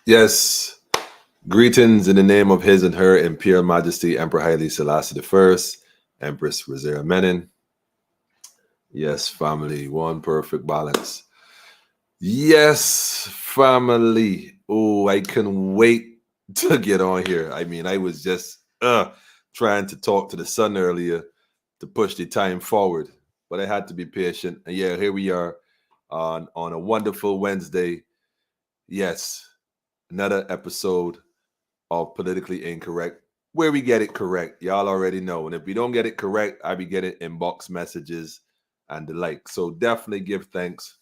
Yes, greetings in the name of His and Her Imperial Majesty Emperor Haile Selassie I, Empress Rosera Menin. Yes, family, one perfect balance. Yes, family. Oh, I couldn't wait to get on here. I mean, I was just trying to talk to the sun earlier to push the time forward, but I had to be patient. And yeah, here we are on a wonderful Wednesday. Yes, another episode of Politically Incorrect, where we get it correct. Y'all already know. And if we don't get it correct, I be getting inbox messages and the like. So definitely give thanks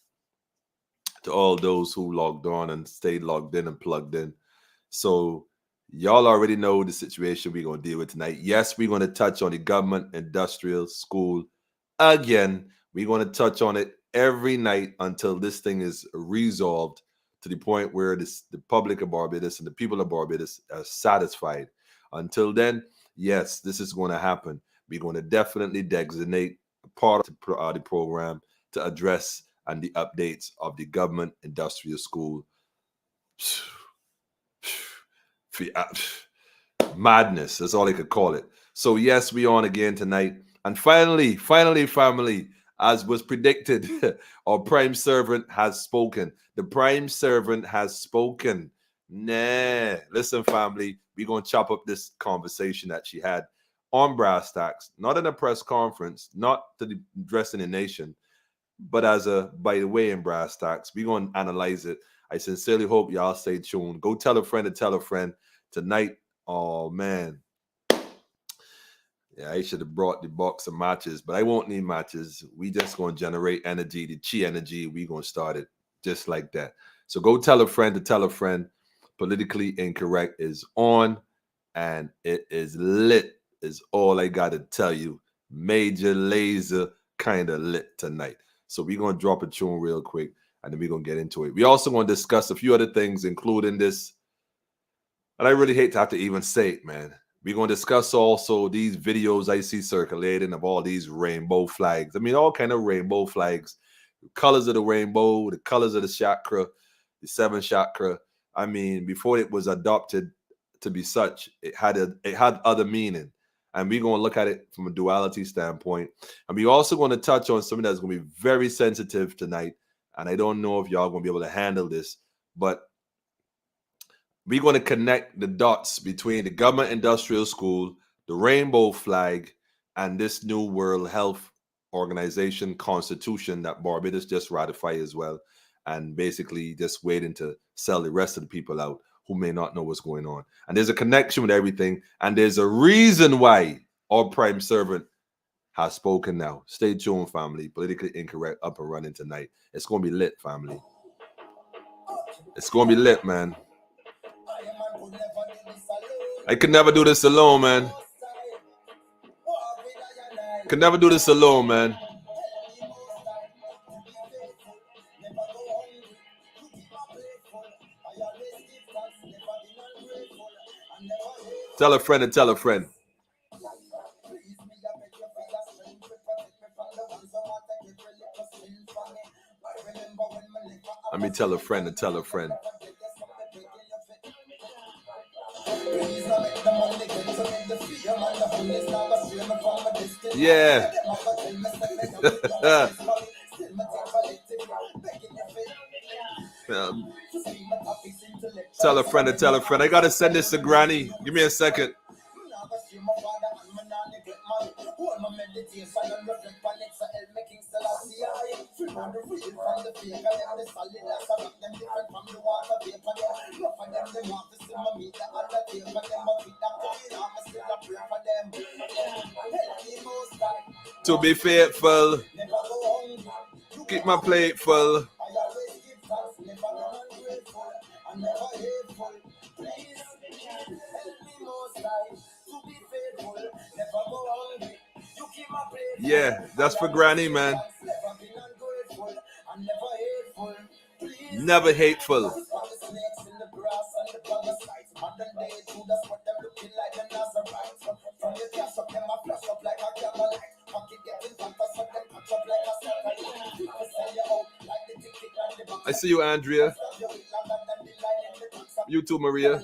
to all those who logged on and stayed logged in and plugged in. So y'all already know the situation we're going to deal with tonight. Yes, we're going to touch on the government industrial school again. We're going to touch on it every night until this thing is resolved to the point where the public of Barbados and the people of Barbados are satisfied. Until then, yes, this is going to happen. We're going to definitely designate a part of the program to address and the updates of the government industrial school. Madness, that's all I could call it. So yes, we on again tonight. And finally, family, as was predicted, our prime servant has spoken. The prime servant has spoken. Nah, listen, family, we're going to chop up this conversation that she had on Brass Tacks, not in a press conference, not to the addressing the nation, but as a by the way in Brass Tacks. We're going to analyze it. I sincerely hope y'all stay tuned. Go tell a friend to tell a friend tonight. Oh man, yeah, I should have brought the box of matches, but I won't need matches. We just gonna generate energy, the chi energy. We gonna start it just like that. So go tell a friend to tell a friend. Politically Incorrect is on, and it is lit. Is all I gotta tell you. Major laser kind of lit tonight. So we're gonna drop a tune real quick, and then we're gonna get into it. We also gonna discuss a few other things, including this. And I really hate to have to even say it, man. We're going to discuss also these videos I see circulating of all these rainbow flags. I mean, all kind of rainbow flags, the colors of the rainbow, the colors of the chakra, the seven chakra. I mean, before it was adopted to be such, it had other meaning. And we're going to look at it from a duality standpoint. And we're also going to touch on something that's going to be very sensitive tonight. And I don't know if y'all going to be able to handle this, but we're going to connect the dots between the government industrial school, the rainbow flag, and this new World Health Organization constitution that Barbados just ratified as well. And basically just waiting to sell the rest of the people out who may not know what's going on. And there's a connection with everything. And there's a reason why our prime servant has spoken now. Stay tuned, family. Politically Incorrect up and running tonight. It's going to be lit, family. It's going to be lit, man. I could never do this alone, man. Could never do this alone, man. Tell a friend and tell a friend. Let me tell a friend and tell a friend. Yeah. Tell a friend and tell a friend. I gotta send this to Granny. Give me a second. To be faithful, keep my plate full. Yeah, that's for Granny, man. Never hateful. I see you, Andrea. You too, Maria.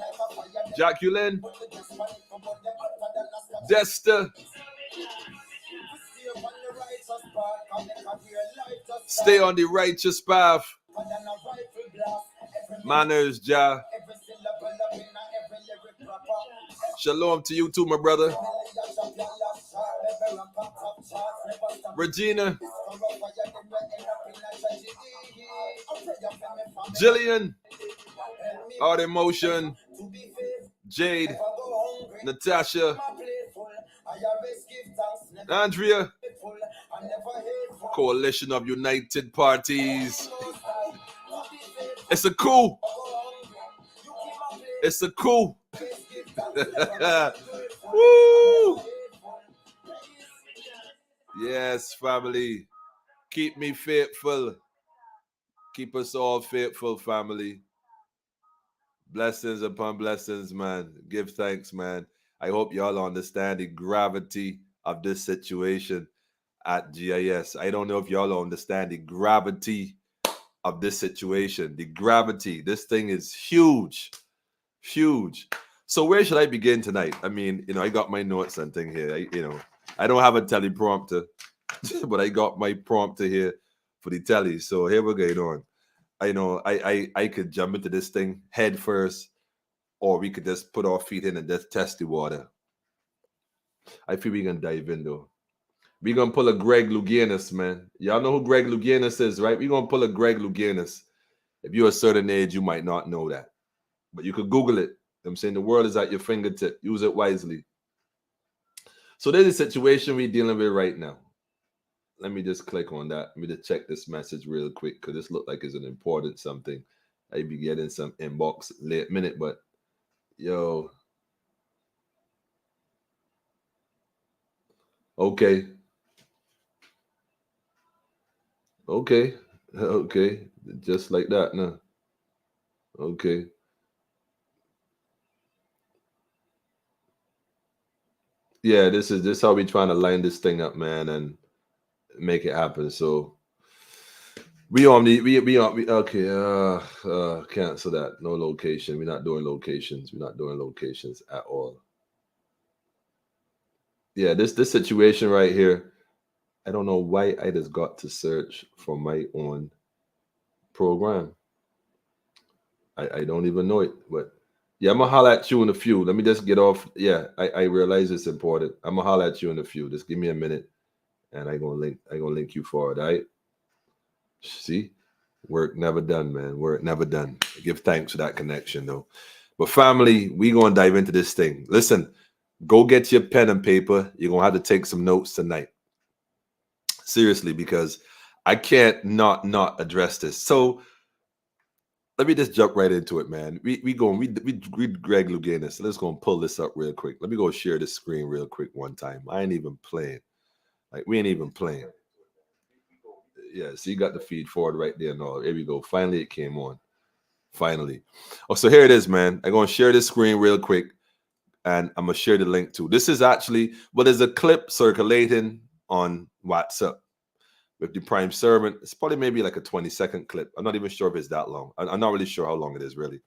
Jacqueline. Desta. Stay on the righteous path. Manners, Ja. Shalom to you too, my brother. Regina. Jillian. Art Emotion. Jade. Natasha. Andrea. Coalition of United Parties. It's a coup. It's a coup. Woo! Yes, family. Keep me faithful. Keep us all faithful, family. Blessings upon blessings, man. Give thanks, man. I hope y'all understand the gravity of this situation at GIS. I don't know if y'all understand the gravity of this situation. The gravity. This thing is huge. Huge. So where should I begin tonight? I mean, I got my notes and thing here. I don't have a teleprompter, but I got my prompter here for the telly. So here we're going on. I could jump into this thing head first, or we could just put our feet in and just test the water. I feel we can dive in though. We're gonna pull a Greg Louganis, man. Y'all know who Greg Louganis is, right? We're gonna pull a Greg Louganis. If you're a certain age, you might not know that. But you could Google it. I'm saying the world is at your fingertip. Use it wisely. So there's a situation we're dealing with right now. Let me just click on that. Let me just check this message real quick because this looks like it's an important something. I be getting some inbox late minute, but yo. Okay. Okay. Okay. Just like that, no. Okay. Yeah, this is how we trying to line this thing up, man, and make it happen. So we on the we on we okay, cancel that. No location. We're not doing locations. We're not doing locations at all. Yeah, this situation right here, I don't know why I just got to search for my own program. I don't even know it, but yeah, I'm gonna holler at you in a few. Let me just get off. Yeah, I realize it's important. I'm gonna holler at you in a few. Just give me a minute, and I gonna link you forward. All right. See, work never done, man. Work never done. Give thanks for that connection, though. But family, we gonna dive into this thing. Listen, go get your pen and paper. You're gonna have to take some notes tonight. Seriously, because I can't not address this. So let me just jump right into it, man. We read Greg Louganis. So let's go and pull this up real quick. Let me go share this screen real quick one time. I ain't even playing. Like we ain't even playing. Yeah, so you got the feed forward right there and all. Here we go. Finally, it came on. Finally. Oh, so here it is, man. I'm gonna share this screen real quick, and I'm gonna share the link too. This is actually, well, there's a clip circulating on WhatsApp with the Prime Servant. It's probably maybe like a 20-second clip. I'm not even sure if it's that long. I'm not really sure how long it is really,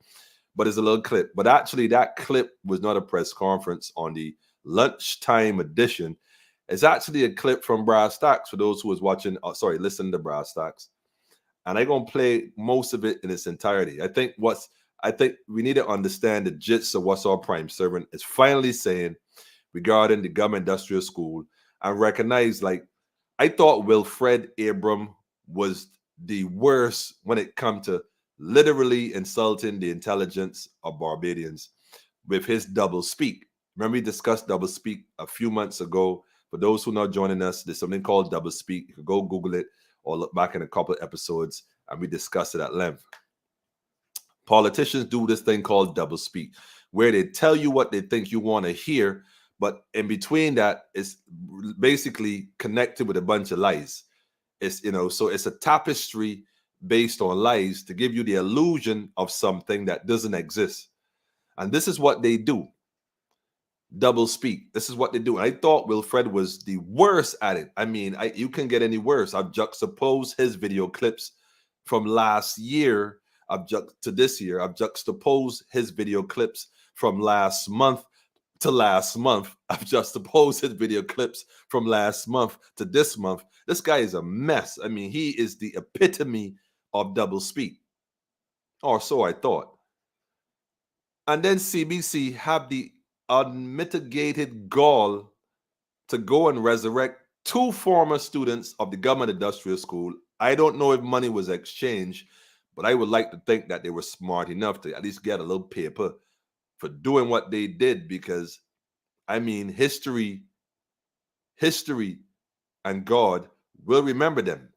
but it's a little clip. But actually, that clip was not a press conference on the lunchtime edition. It's actually a clip from Brass Stacks for those who was watching, listening to Brass Stacks. And I'm gonna play most of it in its entirety. I think we need to understand the gist of what's our Prime Servant is finally saying regarding the government industrial school and recognize, like, I thought Wilfred Abram was the worst when it come to literally insulting the intelligence of Barbadians with his double speak. Remember we discussed double speak a few months ago. For those who are not joining us, there's something called double speak. You can go Google it or look back in a couple of episodes and we discussed it at length. Politicians do this thing called double speak, where they tell you what they think you want to hear, but in between that is basically connected with a bunch of lies. It's, so it's a tapestry based on lies to give you the illusion of something that doesn't exist. And this is what they do. Double speak. This is what they do. And I thought Wilfred was the worst at it. I mean, you can get any worse. I've juxtaposed his video clips from last year to this year. I've juxtaposed his video clips from last month to last month. I've juxtaposed his video clips from last month to this month. This guy is a mess. I mean, he is the epitome of double speak, or so I thought. And then CBC have the unmitigated gall to go and resurrect two former students of the government industrial school. I don't know if money was exchanged, but I would like to think that they were smart enough to at least get a little paper for doing what they did, because I mean, history and God will remember them.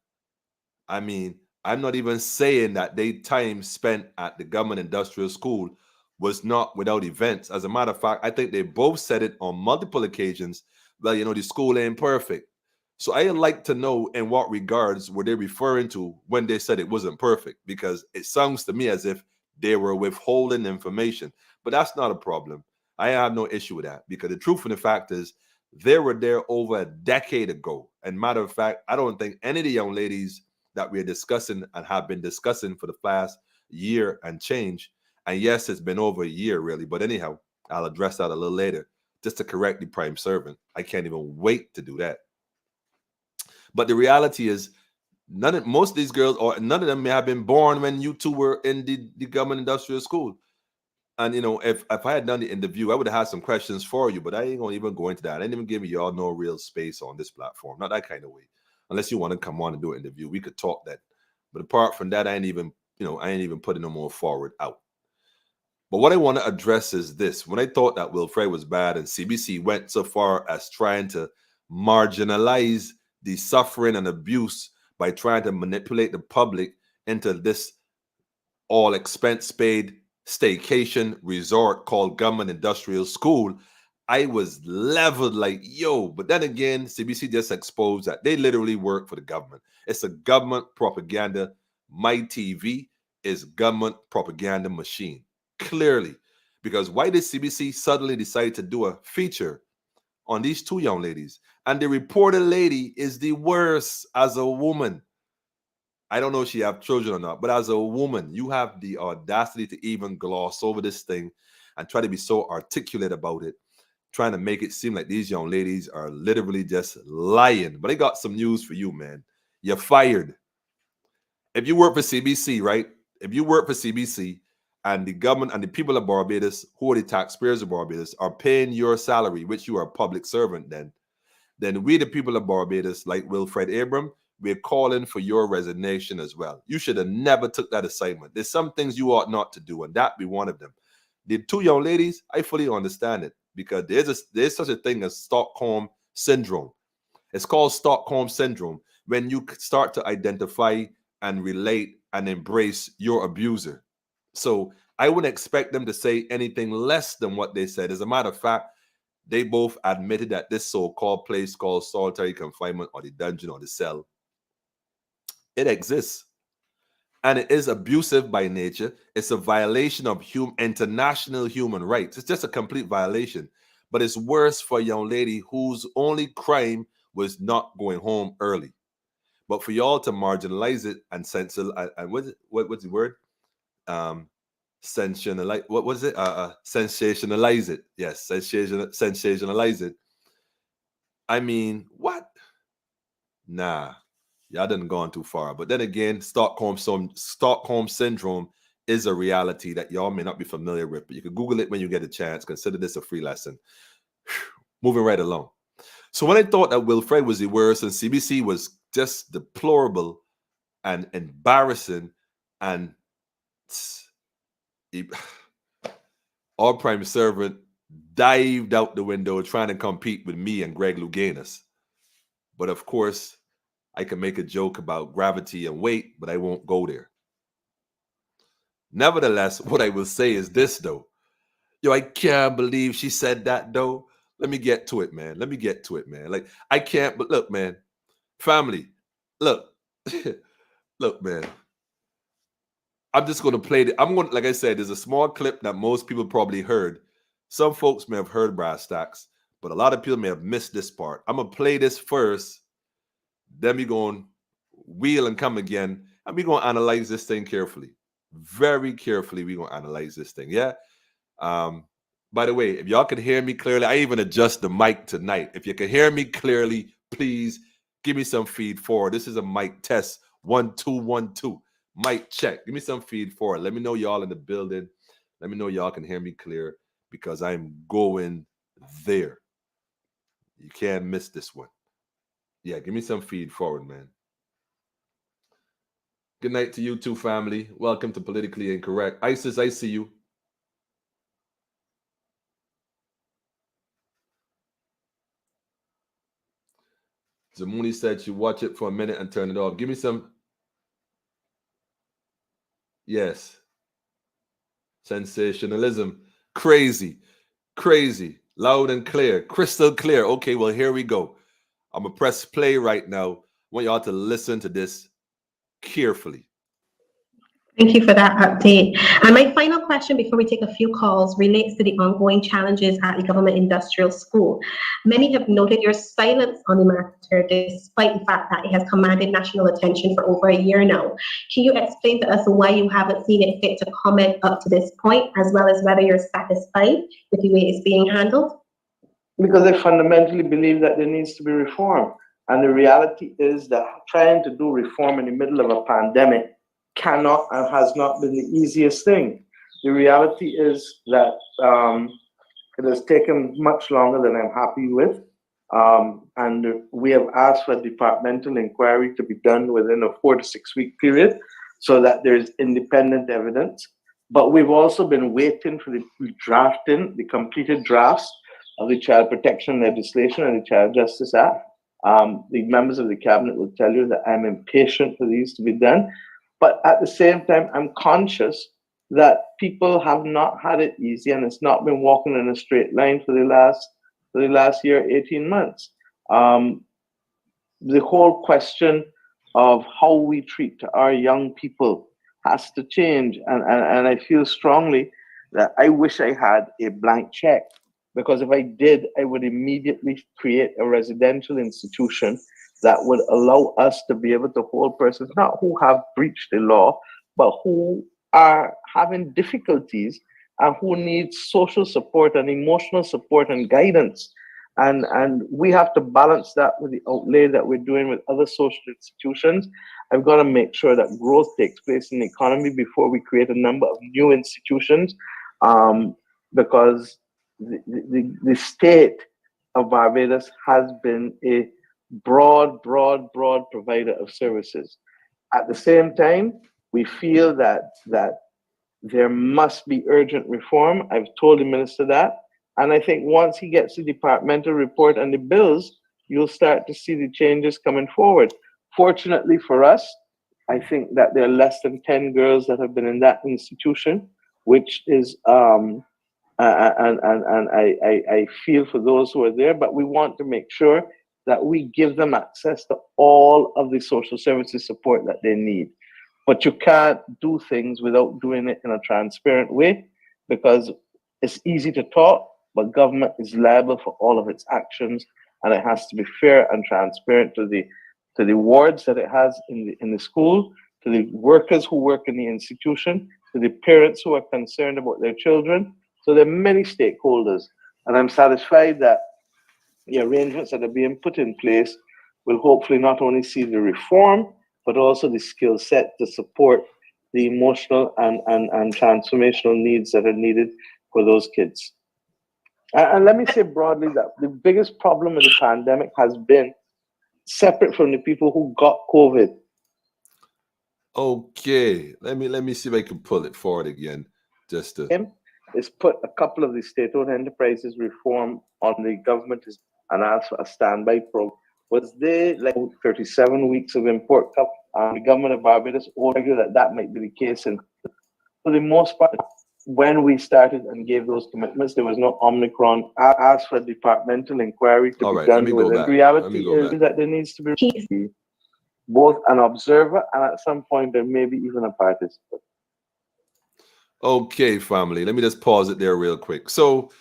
I mean, I'm not even saying that their time spent at the government industrial school was not without events. As a matter of fact, I think they both said it on multiple occasions. Well, you know, the school ain't perfect. So I'd like to know in what regards were they referring to when they said it wasn't perfect, because it sounds to me as if they were withholding information. But that's not a problem. I have no issue with that, because the truth of the fact is they were there over a decade ago. And matter of fact, I don't think any of the young ladies that we're discussing and have been discussing for the past year and change, and yes, it's been over a year really, but anyhow, I'll address that a little later, just to correct the prime servant. I can't even wait to do that. But the reality is, most of these girls, or none of them, may have been born when you two were in the government industrial school. And you know, if I had done the interview, I would have had some questions for you, but I ain't gonna even go into that. I ain't even give y'all no real space on this platform, not that kind of way. Unless you want to come on and do an interview, we could talk that. But apart from that, I ain't even putting no more forward out. But what I want to address is this: when I thought that Wilfred was bad, and CBC went so far as trying to marginalize the suffering and abuse by trying to manipulate the public into this all expense paid staycation resort called government industrial school, I was leveled like, yo. But then again, CBC just exposed that they literally work for the government. It's a government propaganda. My TV is government propaganda machine, clearly. Because why did CBC suddenly decide to do a feature on these two young ladies? And the reported lady is the worst as a woman. I don't know if she have children or not, but as a woman, you have the audacity to even gloss over this thing and try to be so articulate about it, trying to make it seem like these young ladies are literally just lying. But I got some news for you, man. You're fired. If you work for CBC, right? If you work for CBC and the government and the people of Barbados, who are the taxpayers of Barbados, are paying your salary, which you are a public servant, then we, the people of Barbados, like Wilfred Abram, we're calling for your resignation as well. You should have never took that assignment. There's some things you ought not to do, and that be one of them. The two young ladies, I fully understand it, because there's such a thing as Stockholm syndrome. It's called Stockholm syndrome when you start to identify and relate and embrace your abuser. So I wouldn't expect them to say anything less than what they said. As a matter of fact, they both admitted that this so-called place called solitary confinement, or the dungeon, or the cell, it exists. And it is abusive by nature. It's a violation of international human rights. It's just a complete violation. But it's worse for a young lady whose only crime was not going home early. But for y'all to marginalize it and censor, and what's the word? Sensationalize. What was it? Sensationalize it. Yes, sensationalize it. I mean, what? Nah, y'all done gone too far. But then again, Stockholm syndrome is a reality that y'all may not be familiar with, but you can Google it when you get a chance. Consider this a free lesson. Moving right along. So when I thought that Wilfred was the worst and CBC was just deplorable and embarrassing, and our prime servant dived out the window trying to compete with me and Greg Louganis. But of course, I can make a joke about gravity and weight, but I won't go there. Nevertheless, what I will say is this, though. Yo, I can't believe she said that, though. Let me get to it, man. Like, I can't, but look, man. Family, look. Look, man. I'm just going to play it. Like I said, there's a small clip that most people probably heard. Some folks may have heard Brass Stacks, but a lot of people may have missed this part. I'm going to play this first. Then we're going to wheel and come again, and we're going to analyze this thing carefully. very carefully. We're gonna analyze this thing. Yeah. By the way, if y'all can hear me clearly, I even adjust the mic tonight. If you can hear me clearly, please give me some feed forward. This is a mic test. 1 2 1 2. Mic check. Give me some feed forward. Let me know y'all in the building. Let me know y'all can hear me clear because I'm going there. You can't miss this one. Yeah, give me some feed forward, man. Good night to you too, family. Welcome to Politically Incorrect. Isis, I see you. Zamuni said she watch it for a minute and turn it off. Give me some. Yes. Sensationalism. Crazy. Crazy. Loud and clear. Crystal clear. Okay, well, here we go. I'm going to press play right now. I want y'all to listen to this carefully. Thank you for that update. And my final question before we take a few calls relates to the ongoing challenges at the Government Industrial School. Many have noted your silence on the matter despite the fact that it has commanded national attention for over a year now. Can you explain to us why you haven't seen it fit to comment up to this point, as well as whether you're satisfied with the way it's being handled? Because I fundamentally believe that there needs to be reform. And the reality is that trying to do reform in the middle of a pandemic cannot and has not been the easiest thing. The reality is that it has taken much longer than I'm happy with. And we have asked for a departmental inquiry to be done within a 4 to 6 week period so that there's independent evidence. But we've also been waiting for the drafting, the completed drafts of the Child Protection Legislation and the Child Justice Act. The members of the cabinet will tell you that I'm impatient for these to be done. But at the same time, I'm conscious that people have not had it easy and it's not been walking in a straight line for the last year, 18 months. The whole question of how we treat our young people has to change. And I feel strongly that I wish I had a blank check, because if I did, I would immediately create a residential institution that would allow us to be able to hold persons, not who have breached the law, but who are having difficulties and who need social support and emotional support and guidance. And we have to balance that with the outlay that we're doing with other social institutions. I've got to make sure that growth takes place in the economy before we create a number of new institutions, because the state of Barbados has been a broad provider of services. At the same time, we feel that there must be urgent reform. I've told the minister that. And I think once he gets the departmental report and the bills, you'll start to see the changes coming forward. Fortunately for us, I think that there are less than 10 girls that have been in that institution, which is and I feel for those who are there, but we want to make sure that we give them access to all of the social services support that they need. But you can't do things without doing it in a transparent way, because it's easy to talk, but government is liable for all of its actions, and it has to be fair and transparent to the wards that it has in the school, to the workers who work in the institution, to the parents who are concerned about their children. So there are many stakeholders, and I'm satisfied that the arrangements that are being put in place will hopefully not only see the reform, but also the skill set to support the emotional and transformational needs that are needed for those kids. And let me say broadly that the biggest problem with the pandemic has been separate from the people who got COVID. Okay, let me see if I can pull it forward again. Just to is put a couple of the state-owned enterprises reform on the government and ask for a standby program. Was there like 37 weeks of import cup? The government of Barbados argue that might be the case, and for the most part, when we started and gave those commitments, there was no Omicron. I asked for a departmental inquiry to be done with it. The reality is that there needs to be both an observer and at some point there may be even a participant. Okay, family, let me just pause it there real quick. So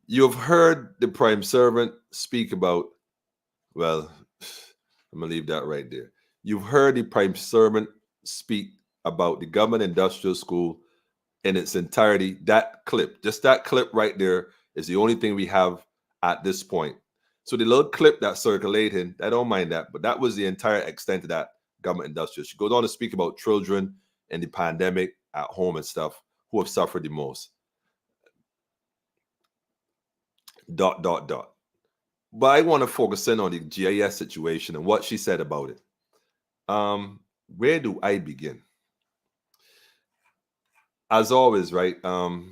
you've heard the prime servant speak about, well, I'm gonna leave that right there. You've heard the prime servant speak about the government industrial school in its entirety. That clip, just that clip right there, is the only thing we have at this point. So the little clip that's circulating, I don't mind that, but that was the entire extent of that government industrial. She goes on to speak about children in the pandemic at home and stuff who have suffered the most. ... But I want to focus in on the GIS situation and what she said about it. Where do I begin? As always, right? So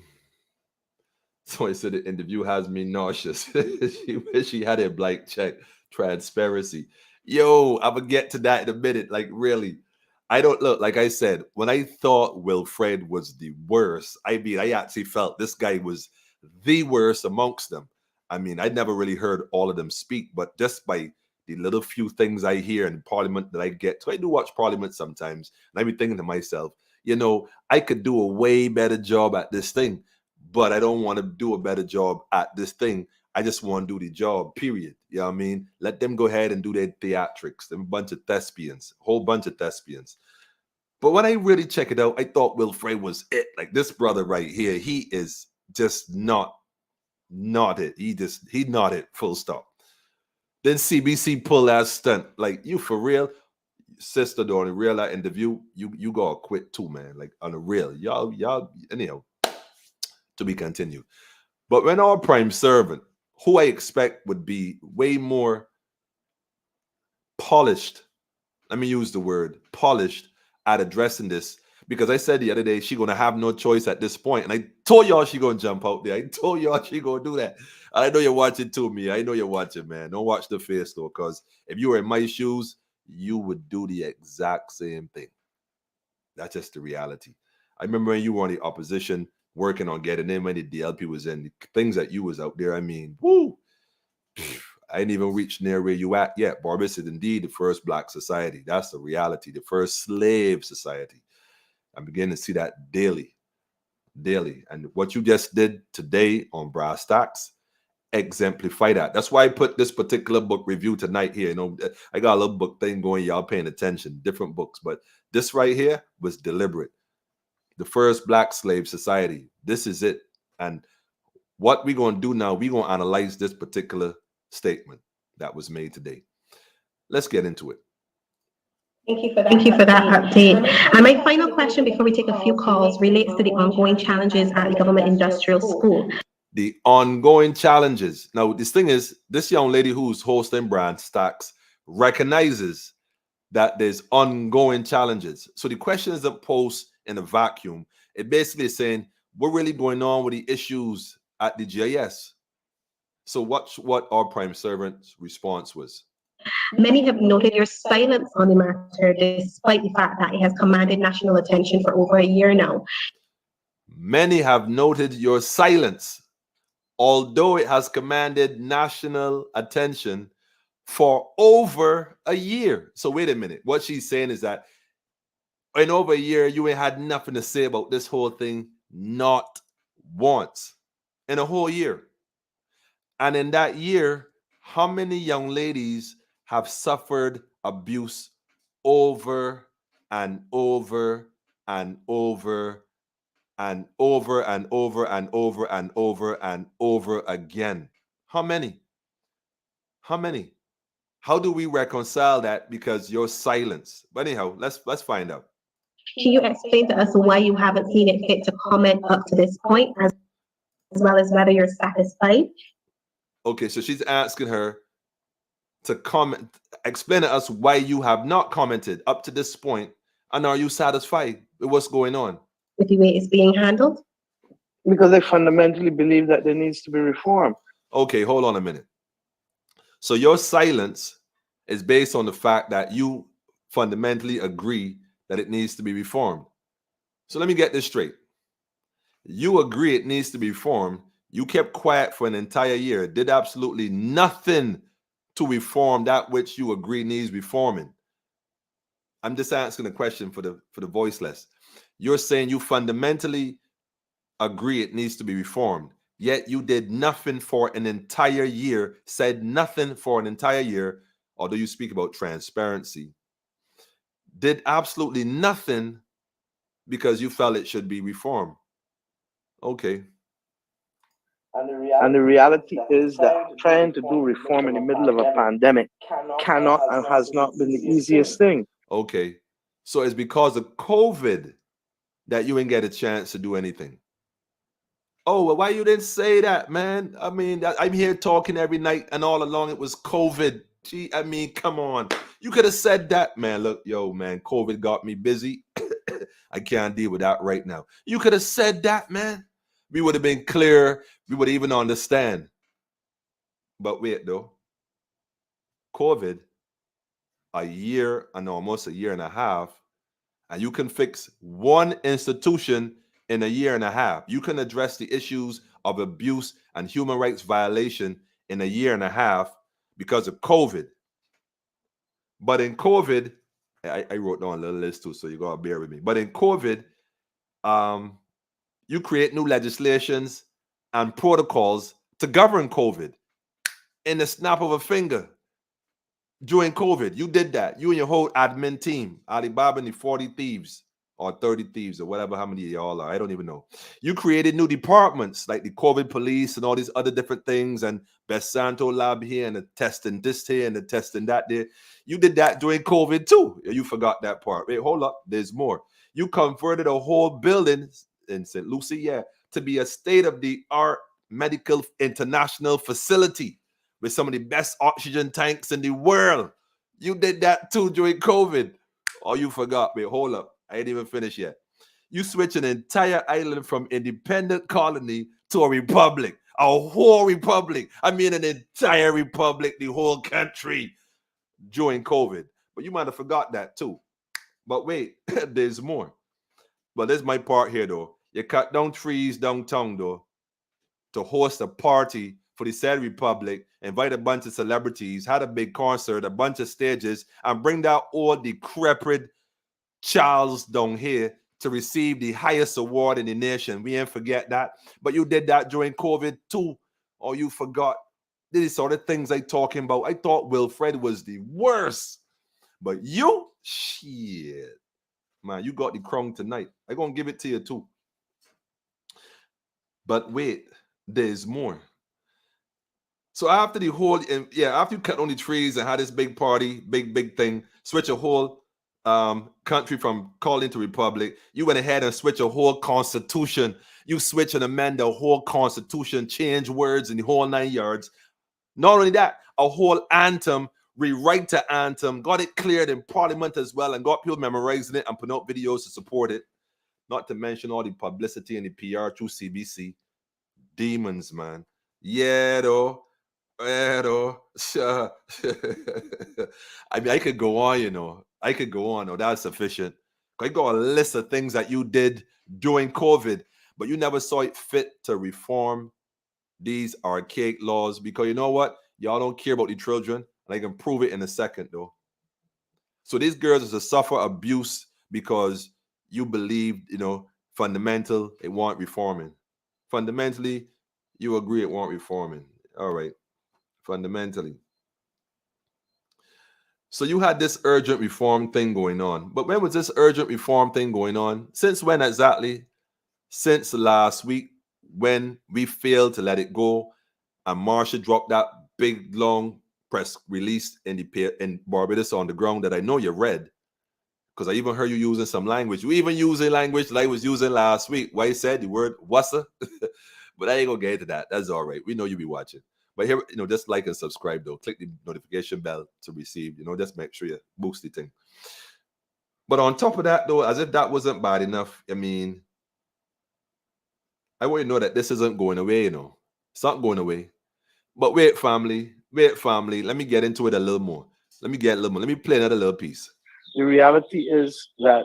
I said the interview has me nauseous. She wish she had a blank check. Transparency. Yo, I'm gonna get to that in a minute. Like, really. I don't look, like I said, when I thought Wilfred was the worst, I mean, I actually felt this guy was the worst amongst them. I mean, I'd never really heard all of them speak, but just by the little few things I hear in Parliament that I get to, I do watch Parliament sometimes, and I be thinking to myself, you know, I could do a way better job at this thing, but I don't want to do a better job at this thing. I just want to do the job, period. You know what I mean? Let them go ahead and do their theatrics. Them bunch of thespians, whole bunch of thespians. But when I really check it out, I thought Wilfred was it. Like, this brother right here, he is just not it. He not it, full stop. Then CBC pull that stunt. Like, you for real? Sister, during a real life interview, you gotta quit too, man. Like, on the real. Y'all, anyhow, to be continued. But when our prime servant, who I expect would be way more polished, let me use the word polished, at addressing this, because I said the other day she gonna have no choice at this point, and I told y'all she gonna jump out there. I told y'all she gonna do that. I know you're watching too, me. I know you're watching, man. Don't watch the face though, because if you were in my shoes, you would do the exact same thing. That's just the reality. I remember when you were on the opposition, working on getting in, when the DLP was in, the things that you was out there. I mean, whoo, I didn't even reach near where you at yet. Barbados is indeed the first Black society. That's the reality. The first slave society. I'm beginning to see that daily. And what you just did today on Brass Stacks exemplify that. That's why I put this particular book review tonight here. You know, I got a little book thing going. Y'all paying attention, different books, but this right here was deliberate. The first Black slave society. This is it. And what we're going to do now, we're going to analyze this particular statement that was made today. Let's get into it. Thank you for that update. And my final question before we take a few calls relates to the ongoing challenges at the government industrial school. The ongoing challenges. Now, this thing is, this young lady who's hosting Brass Stacks recognizes that there's ongoing challenges. So the question isn't posed in a vacuum. It basically is saying, what really going on with the issues at the GIS? So watch what our prime servant's response was. Many have noted your silence on the matter, despite the fact that it has commanded national attention for over a year now. Many have noted your silence, although it has commanded national attention for over a year. So wait a minute. What she's saying is that in over a year, you ain't had nothing to say about this whole thing, not once, in a whole year. And in that year, how many young ladies have suffered abuse over and over and over and over and over and over and over and over again? How many? How many? How do we reconcile that? Because your silence. But anyhow, let's find out. Can you explain to us why you haven't seen it fit to comment up to this point, as well as whether you're satisfied? Okay, so she's asking her to comment, explain to us why you have not commented up to this point, and are you satisfied with what's going on? With the way it's being handled? Because I fundamentally believe that there needs to be reform. Okay, hold on a minute. So your silence is based on the fact that you fundamentally agree that it needs to be reformed. So let me get this straight. You agree it needs to be reformed. You kept quiet for an entire year, did absolutely nothing to reform that which you agree needs reforming. I'm just asking a question for the voiceless. You're saying you fundamentally agree it needs to be reformed, yet you did nothing for an entire year, said nothing for an entire year, although you speak about transparency, did absolutely nothing because you felt it should be reformed. Okay. And the reality is that trying to do reform in the middle of a pandemic cannot and has not been the easiest thing. Okay. So it's because of COVID that you didn't get a chance to do anything. Oh, well, why you didn't say that, man? I mean, I'm here talking every night and all along it was COVID. Gee, I mean, come on. You could have said that, man. Look, yo, man, COVID got me busy. I can't deal with that right now. You could have said that, man. We would have been clear. We would even understand. But wait, though. COVID, a year and almost a year and a half, and you can fix one institution in a year and a half. You can address the issues of abuse and human rights violation in a year and a half because of COVID. But in COVID, I wrote down a little list too, so you gotta bear with me. But in COVID, you create new legislations and protocols to govern COVID in the snap of a finger. During COVID, you did that. You and your whole admin team, Alibaba and the 40 thieves or 30 thieves or whatever, how many of y'all are. I don't even know. You created new departments like the COVID police and all these other different things and Besanto lab here and the testing this here and the testing that there. You did that during COVID too. You forgot that part. Wait, hold up. There's more. You converted a whole building in St. Lucie, to be a state-of-the-art medical international facility with some of the best oxygen tanks in the world. You did that too during COVID. Oh, you forgot. Wait, hold up. I ain't even finished yet. You switched an entire island from independent colony to a republic. A whole republic. I mean an entire republic, the whole country during COVID. But you might have forgot that too. But wait, there's more. But this is my part here though. You cut down trees downtown though to host a party for the said republic, invite a bunch of celebrities, had a big concert, a bunch of stages, and bring that old decrepit Charles down here to receive the highest award in the nation. We ain't forget that. But you did that during COVID too. Or you forgot. These sort of things I talking about. I thought Wilfred was the worst. But you, shit. Man, you got the crown tonight. I'm going to give it to you too. But wait, there's more. So after the whole, after you cut on the trees and had this big party, big thing, switch a whole country from calling to republic, you went ahead and switch a whole constitution. You switch and amend the whole constitution, change words in the whole 9 yards. Not only that, a whole anthem, rewrite the anthem, got it cleared in parliament as well, and got people memorizing it and putting out videos to support it. Not to mention all the publicity and the PR through CBC. Demons, man. Yeah, though. I mean, I could go on, you know. I could go on. Oh, that's sufficient. I got a list of things that you did during COVID, but you never saw it fit to reform these archaic laws because you know what? Y'all don't care about the children, and I can prove it in a second, though. So these girls is to suffer abuse because you believe, you know, fundamental, it want reforming. Fundamentally, you agree it want reforming. All right. Fundamentally. So you had this urgent reform thing going on. But when was this urgent reform thing going on? Since when exactly? Since last week when we failed to let it go and Marsha dropped that big, long press release in Barbados on the ground that I know you read because I even heard you using some language. You even using language that I was using last week. Why you said the word wassa? But I ain't gonna get into that. That's all right. We know you be watching. But here, you know, just like and subscribe though. Click the notification bell to receive, you know, just make sure you boost the thing. But on top of that though, as if that wasn't bad enough, I mean, I want you to know that this isn't going away, you know. It's not going away. But wait, family. Let me get into it a little more. Let me play another little piece. The reality is that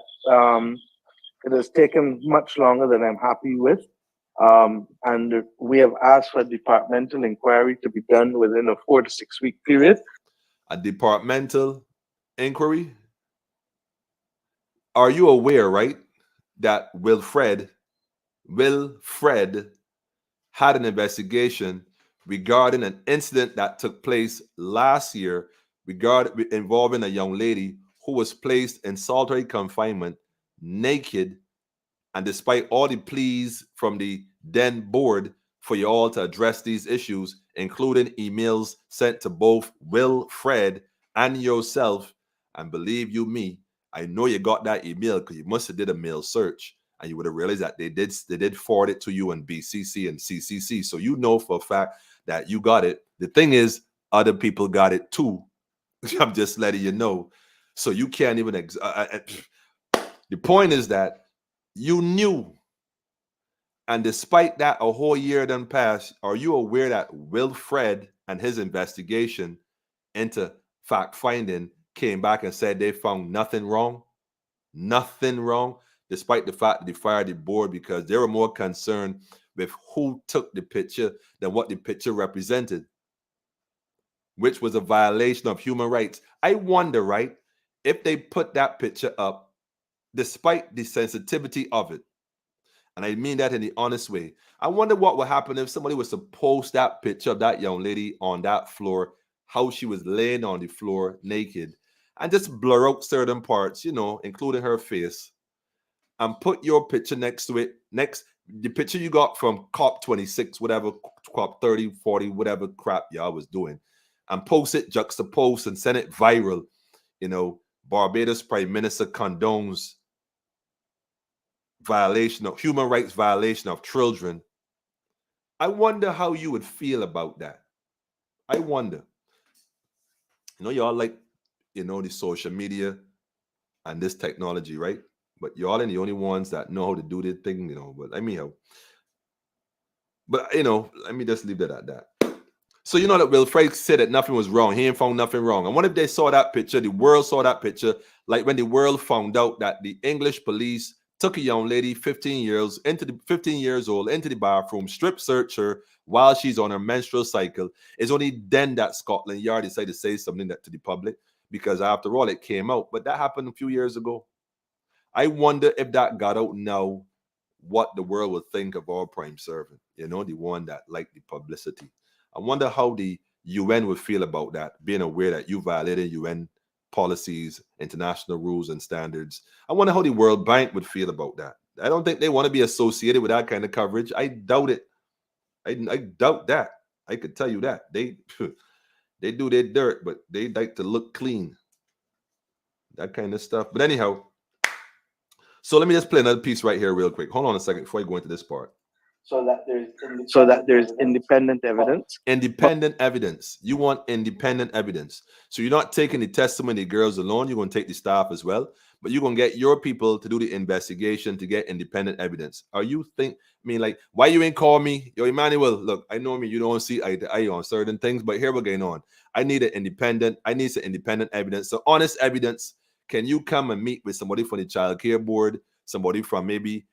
it has taken much longer than I'm happy with. And we have asked for a departmental inquiry to be done within a 4 to 6 week period. A departmental inquiry? Are you aware, right, that Wilfred had an investigation regarding an incident that took place last year involving a young lady who was placed in solitary confinement, naked, And despite all the pleas from the then board for you all to address these issues, including emails sent to both Will, Fred, and yourself, and believe you me, I know you got that email because you must have did a mail search, and you would have realized that they did forward it to you in BCC and CCC. So you know for a fact that you got it. The thing is, other people got it too. I'm just letting you know. So you can't even. The point is that you knew. And despite that, a whole year done passed. Are you aware that Will Fred and his investigation into fact finding came back and said they found nothing wrong? Nothing wrong, despite the fact that they fired the board because they were more concerned with who took the picture than what the picture represented, which was a violation of human rights. I wonder, right, if they put that picture up, despite the sensitivity of it, and I mean that in the honest way, I wonder what would happen if somebody was to post that picture of that young lady on that floor, how she was laying on the floor naked, and just blur out certain parts, including her face, and put your picture next to it, the picture you got from COP26, whatever, COP 30, 40, whatever crap y'all was doing, and post it, juxtapose, and send it viral. Barbados Prime Minister condones violation of human rights, violation of children. I wonder how you would feel about that. I wonder. Y'all like, the social media and this technology, right? But y'all are the only ones that know how to do this thing, but anyhow. But, let me just leave that at that. So that Will Fred said that nothing was wrong. He ain't found nothing wrong. And what if they saw that picture, the world saw that picture, like when the world found out that the English police took a young lady, 15 years old, into the bathroom, strip search her while she's on her menstrual cycle. It's only then that Scotland Yard decided to say something to the public, because after all, it came out. But that happened a few years ago. I wonder if that got out now, what the world would think of our prime servant, the one that liked the publicity. I wonder how the UN would feel about that, being aware that you violated UN policies, international rules and standards. I wonder how the World Bank would feel about that. I don't think they want to be associated with that kind of coverage. I doubt it. I doubt that. I could tell you that. They do their dirt, but they like to look clean. That kind of stuff. But anyhow, so let me just play another piece right here real quick. Hold on a second before I go into this part. So that there's independent evidence. Independent evidence. You want independent evidence. So you're not taking the testimony of the girls alone. You're going to take the staff as well. But you're going to get your people to do the investigation to get independent evidence. Why you ain't call me? Yo, Emmanuel, look, I know you don't see eye to eye on certain things, but here we're going on. I need some independent evidence. So honest evidence. Can you come and meet with somebody from the child care board, somebody from maybe,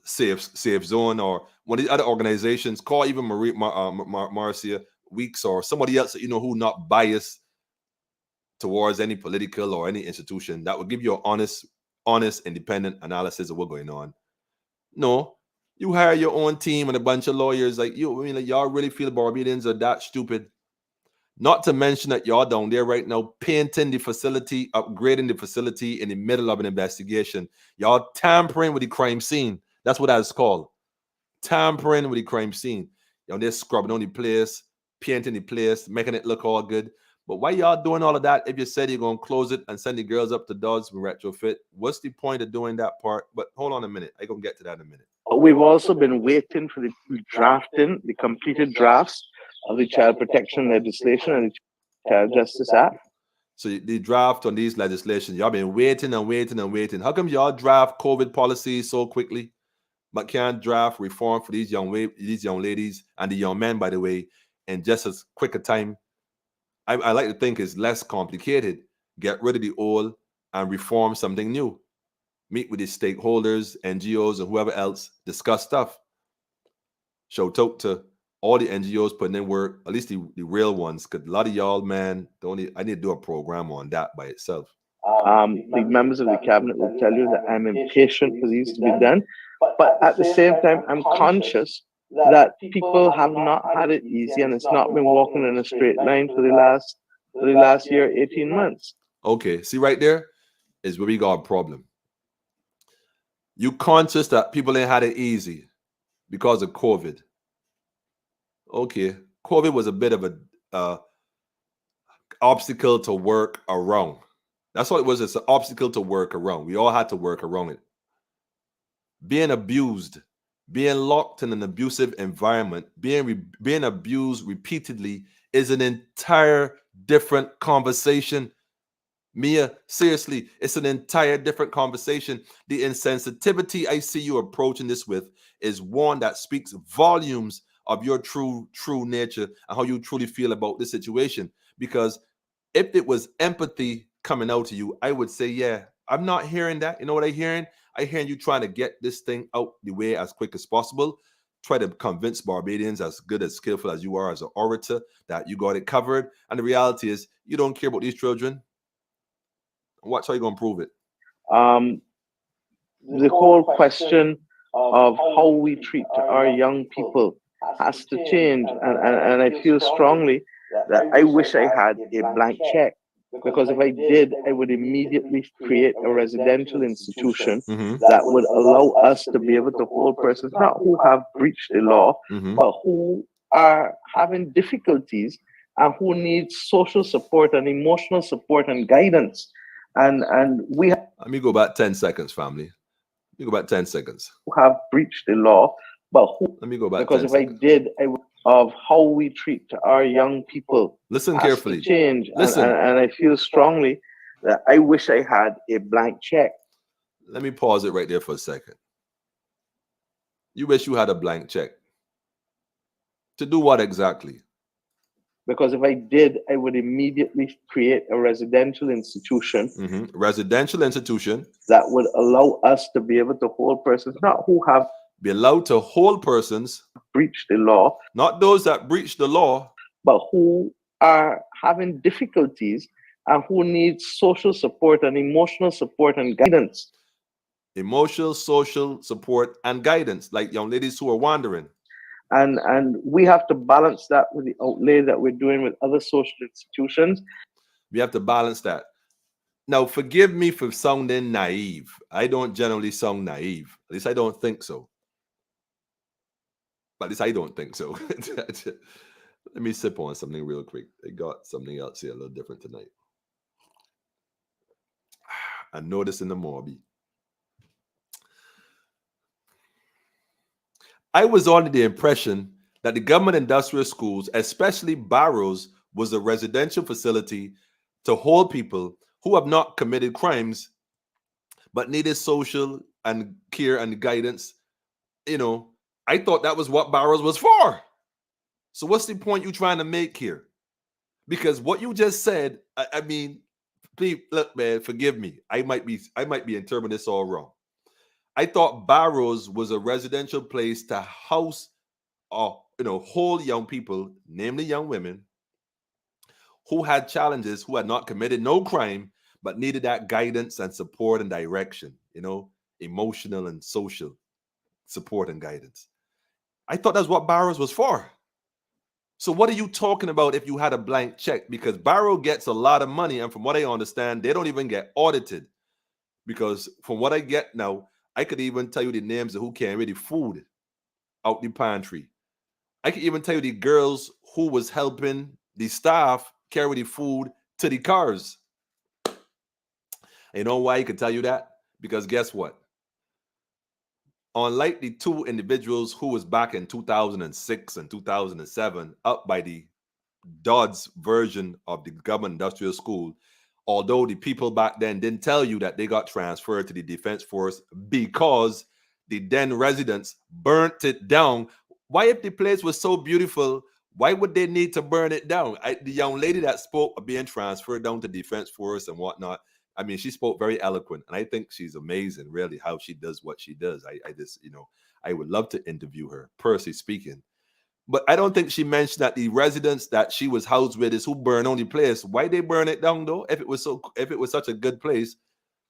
Safe Zone, or one of the other organizations? Call even Marcia Weeks or somebody else that who not biased towards any political or any institution, that will give you an honest, independent analysis of what's going on. No, you hire your own team and a bunch of lawyers. Y'all really feel Barbadians are that stupid? Not to mention that y'all down there right now painting the facility, upgrading the facility in the middle of an investigation. Y'all tampering with the crime scene. That's what that's called. Tampering with the crime scene. Y'all there scrubbing on the place, painting the place, making it look all good. But why y'all doing all of that if you said you're going to close it and send the girls up to Dodds and retrofit? What's the point of doing that part? But hold on a minute. I'm going to get to that in a minute. We've also been waiting for the completed drafts of the child protection legislation and the Child Justice Act. So the draft on these legislation, y'all been waiting and waiting and waiting. How come y'all draft COVID policies so quickly, but can't draft reform for these young ladies and the young men, by the way, in just as quick a time? I like to think it's less complicated. Get rid of the old and reform something new. Meet with the stakeholders, NGOs, and whoever else. Discuss stuff. Show talk to all the NGOs putting in work, at least the real ones, because a lot of y'all, man, I need to do a program on that by itself. The members of the cabinet will tell you that I'm impatient for these to be done, but at the same time, I'm conscious that people have not had it easy, and it's not been walking in a straight line for the last year, 18 months. Okay, see right there? is where we got a problem. You conscious that people ain't had it easy because of COVID. Okay, COVID was a bit of a obstacle to work around. That's what it was. It's an obstacle to work around. We all had to work around it. Being abused, being locked in an abusive environment, being abused repeatedly is an entire different conversation. Mia, seriously, it's an entire different conversation. The insensitivity I see you approaching this with is one that speaks volumes of your true nature and how you truly feel about this situation. Because if it was empathy coming out to you, I would say, yeah, I'm not hearing that. You know what I'm hearing? I hearing you trying to get this thing out the way as quick as possible. Try to convince Barbadians, as good as skillful as you are as an orator, that you got it covered. And the reality is, you don't care about these children. Watch how you gonna prove it. The whole question of how we treat our young people has to change, and I feel strongly that I wish I had a blank check, because if I did, I would immediately create a residential institution that would allow us to be able to hold persons not who have breached the law, but who are having difficulties and who need social support and emotional support and guidance. And we Let me go back 10 seconds, family. Let me go back 10 seconds. have breached the law, but who, Let me go back because 10 if seconds. I did, I would, of how we treat our young people Listen has carefully. to change. Listen. And I feel strongly that I wish I had a blank check. Let me pause it right there for a second. You wish you had a blank check. To do what exactly? Because if I did, I would immediately create a residential institution Residential institution that would allow us to be able to hold persons not who have be allowed to hold persons, breached the law, not those that breach the law, but who are having difficulties and who need social support and emotional support and guidance. emotional, social support, and guidance, like young ladies who are wandering. And we have to balance that with the outlay that we're doing with other social institutions. We have to balance that. Now, forgive me for sounding naive. I don't generally sound naive. At least I don't think so. But at least I don't think so. Let me sip on something real quick. I got something else here a little different tonight. I noticed in the Morby. I was under the impression that the government industrial schools, especially Barrows, was a residential facility to hold people who have not committed crimes but needed social and care and guidance. You know, I thought that was what Barrows was for. So what's the point you trying to make here? Because what you just said, I mean, please look, man, forgive me. I might be interpreting this all wrong. I thought Barrows was a residential place to house whole young people, namely young women, who had challenges, who had not committed no crime, but needed that guidance and support and direction, emotional and social support and guidance. I thought that's what Barrows was for. So what are you talking about if you had a blank check? Because Barrow gets a lot of money, and from what I understand, they don't even get audited. Because from what I get now, I could even tell you the names of who carry the food out the pantry. I could even tell you the girls who was helping the staff carry the food to the cars. You know why I could tell you that? Because guess what? Unlike the two individuals who was back in 2006 and 2007 up by the Dodds version of the government industrial school, although the people back then didn't tell you that they got transferred to the Defense Force because the then residents burnt it down. Why, if the place was so beautiful, why would they need to burn it down? The young lady that spoke of being transferred down to Defense Force and whatnot, I mean, she spoke very eloquent, and I think she's amazing, really, how she does what she does. I just, I would love to interview her, personally speaking. But I don't think she mentioned that the residents that she was housed with is who burned on the place. Why they burn it down though? If it was such a good place,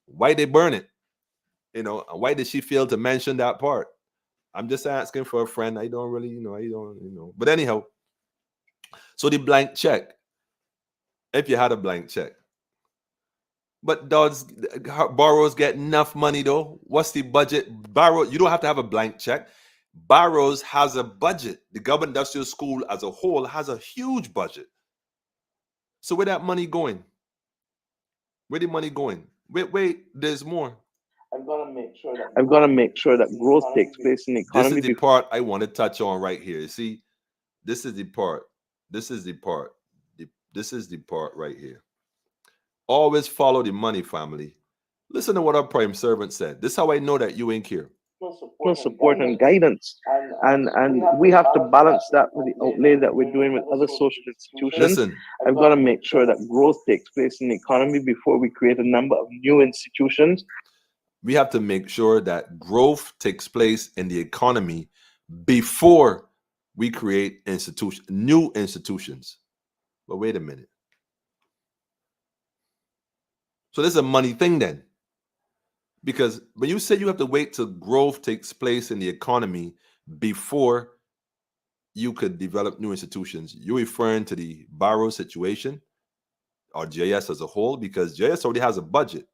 why they burn it? Why did she fail to mention that part? I'm just asking for a friend. I don't really, But anyhow, so the blank check. If you had a blank check, But does Barrows get enough money though? What's the budget? Barrows, you don't have to have a blank check. Barrows has a budget. The government industrial school as a whole has a huge budget. So where that money going? Where the money going? Wait, there's more. I've got to make sure that growth takes place in the This economy. is the part I want to touch on right here. See, this is the part. This is the part. This is the part right here. Always follow the money, family. Listen to what our prime servant said. This is how I know that you ain't here. Support and guidance, and we have to balance that with the outlay that we're doing with other social institutions. Listen, I've got to make sure that growth takes place in the economy before we create a number of new institutions. we have to make sure that growth takes place in the economy before we create new institutions. But wait a minute. So this is a money thing then. Because when you say you have to wait till growth takes place in the economy before you could develop new institutions, you're referring to the Barrows situation or JS as a whole, because JS already has a budget.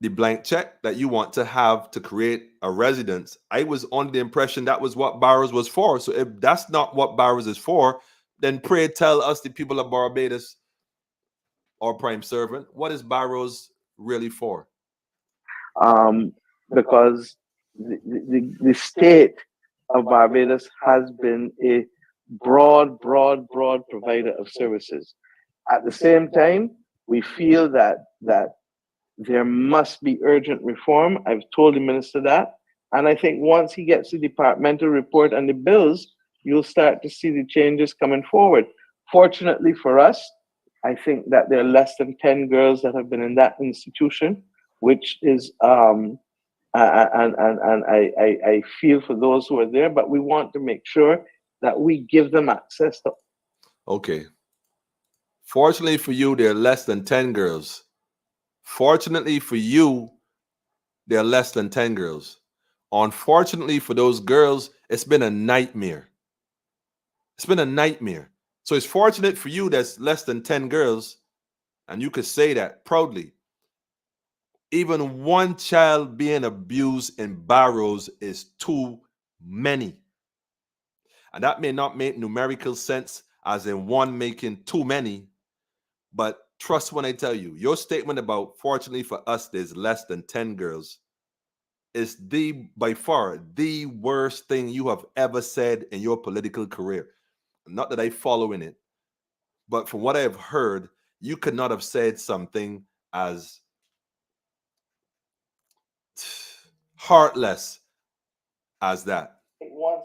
The blank check that you want to have to create a residence, I was under the impression that was what Barrows was for. So if that's not what Barrows is for, then pray tell us, the people of Barbados or prime servant, what is Barrows really for? Because the state of Barbados has been a broad provider of services. At the same time, we feel that there must be urgent reform. I've told the minister that. And I think once he gets the departmental report and the bills, you'll start to see the changes coming forward. Fortunately for us, I think that there are less than 10 girls that have been in that institution, which is, and I feel for those who are there, but we want to make sure that we give them access to. Okay. Fortunately for you, there are less than 10 girls. Fortunately for you, there are less than 10 girls. Unfortunately for those girls, it's been a nightmare. It's been a nightmare. So it's fortunate for you that's less than 10 girls, and you could say that proudly. Even one child being abused in Barrows is too many. And that may not make numerical sense, as in one making too many, but trust when I tell you, your statement about fortunately for us, there's less than 10 girls is by far the worst thing you have ever said in your political career. Not that I follow in it, but from what I have heard, you could not have said something as heartless as that.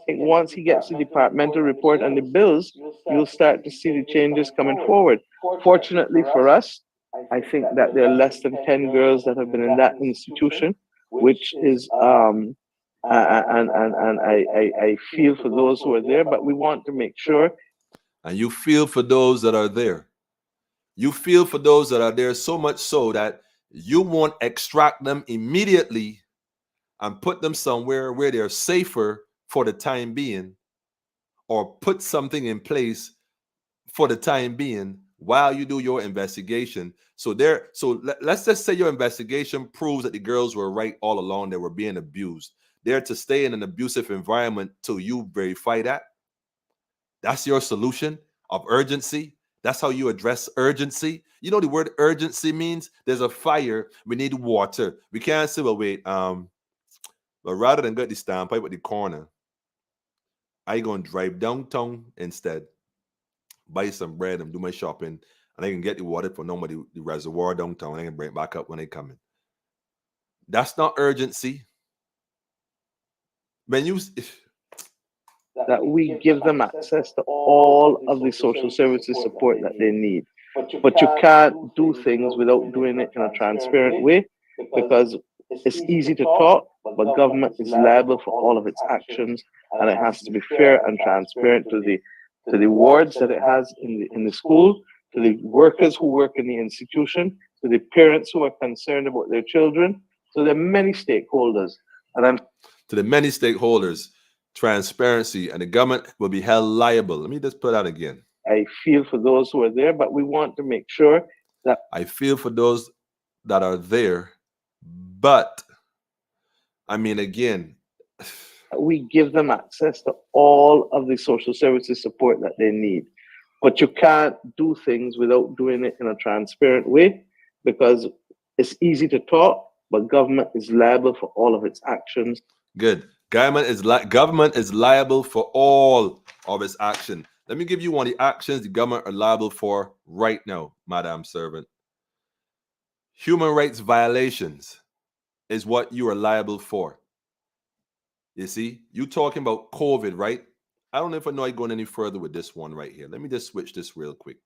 Once he gets the departmental report and the bills, you'll start to see the changes coming forward. Fortunately for us, I think that there are less than 10 girls that have been in that institution, which is, and I feel for those who are there, but we want to make sure. And you feel for those that are there. You feel for those that are there so much so that you won't extract them immediately and put them somewhere where they're safer for the time being, or put something in place for the time being while you do your investigation. So let's just say your investigation proves that the girls were right all along, they were being abused. They're to stay in an abusive environment till you verify that. That's your solution of urgency. That's how you address urgency. You know the word urgency means there's a fire, we need water. We can't say, well, wait, but rather than get the standpipe at the corner, I gonna drive downtown instead, buy some bread and do my shopping, and I can get the water from nobody, the reservoir downtown, and I can bring it back up when they come in. That's not urgency. When you that we give them access to all of the social services support that they need. But you can't do things without doing it in a transparent way, because it's easy to talk, but government is liable for all of its actions, and it has to be fair and transparent to the wards that it has in the school, to the workers who work in the institution, to the parents who are concerned about their children. So there are many stakeholders, to the many stakeholders, transparency, and the government will be held liable. Let me just put that again. I feel for those who are there, but we want to make sure Yeah. I feel for those that are there, but I mean, again, We give them access to all of the social services support that they need. But you can't do things without doing it in a transparent way, because it's easy to talk, but government is liable for all of its actions. good. Government is liable for all of its action. Let me give you one of the actions the government are liable for right now, Madam Servant. Human rights violations is what you are liable for. You see, you talking about COVID, right? I don't know if I know I going any further with this one right here. Let me just switch this real quick.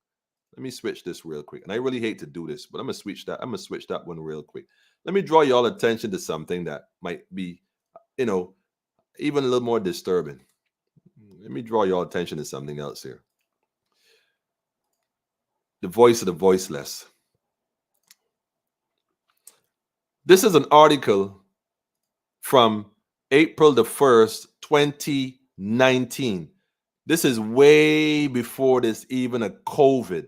Let me switch this real quick. And I really hate to do this, but I'm gonna switch that one real quick. Let me draw y'all attention to something that might be, even a little more disturbing. Let me draw your attention to something else here. The voice of the voiceless. This is an article from April the 1st, 2019. This is way before there's even a COVID.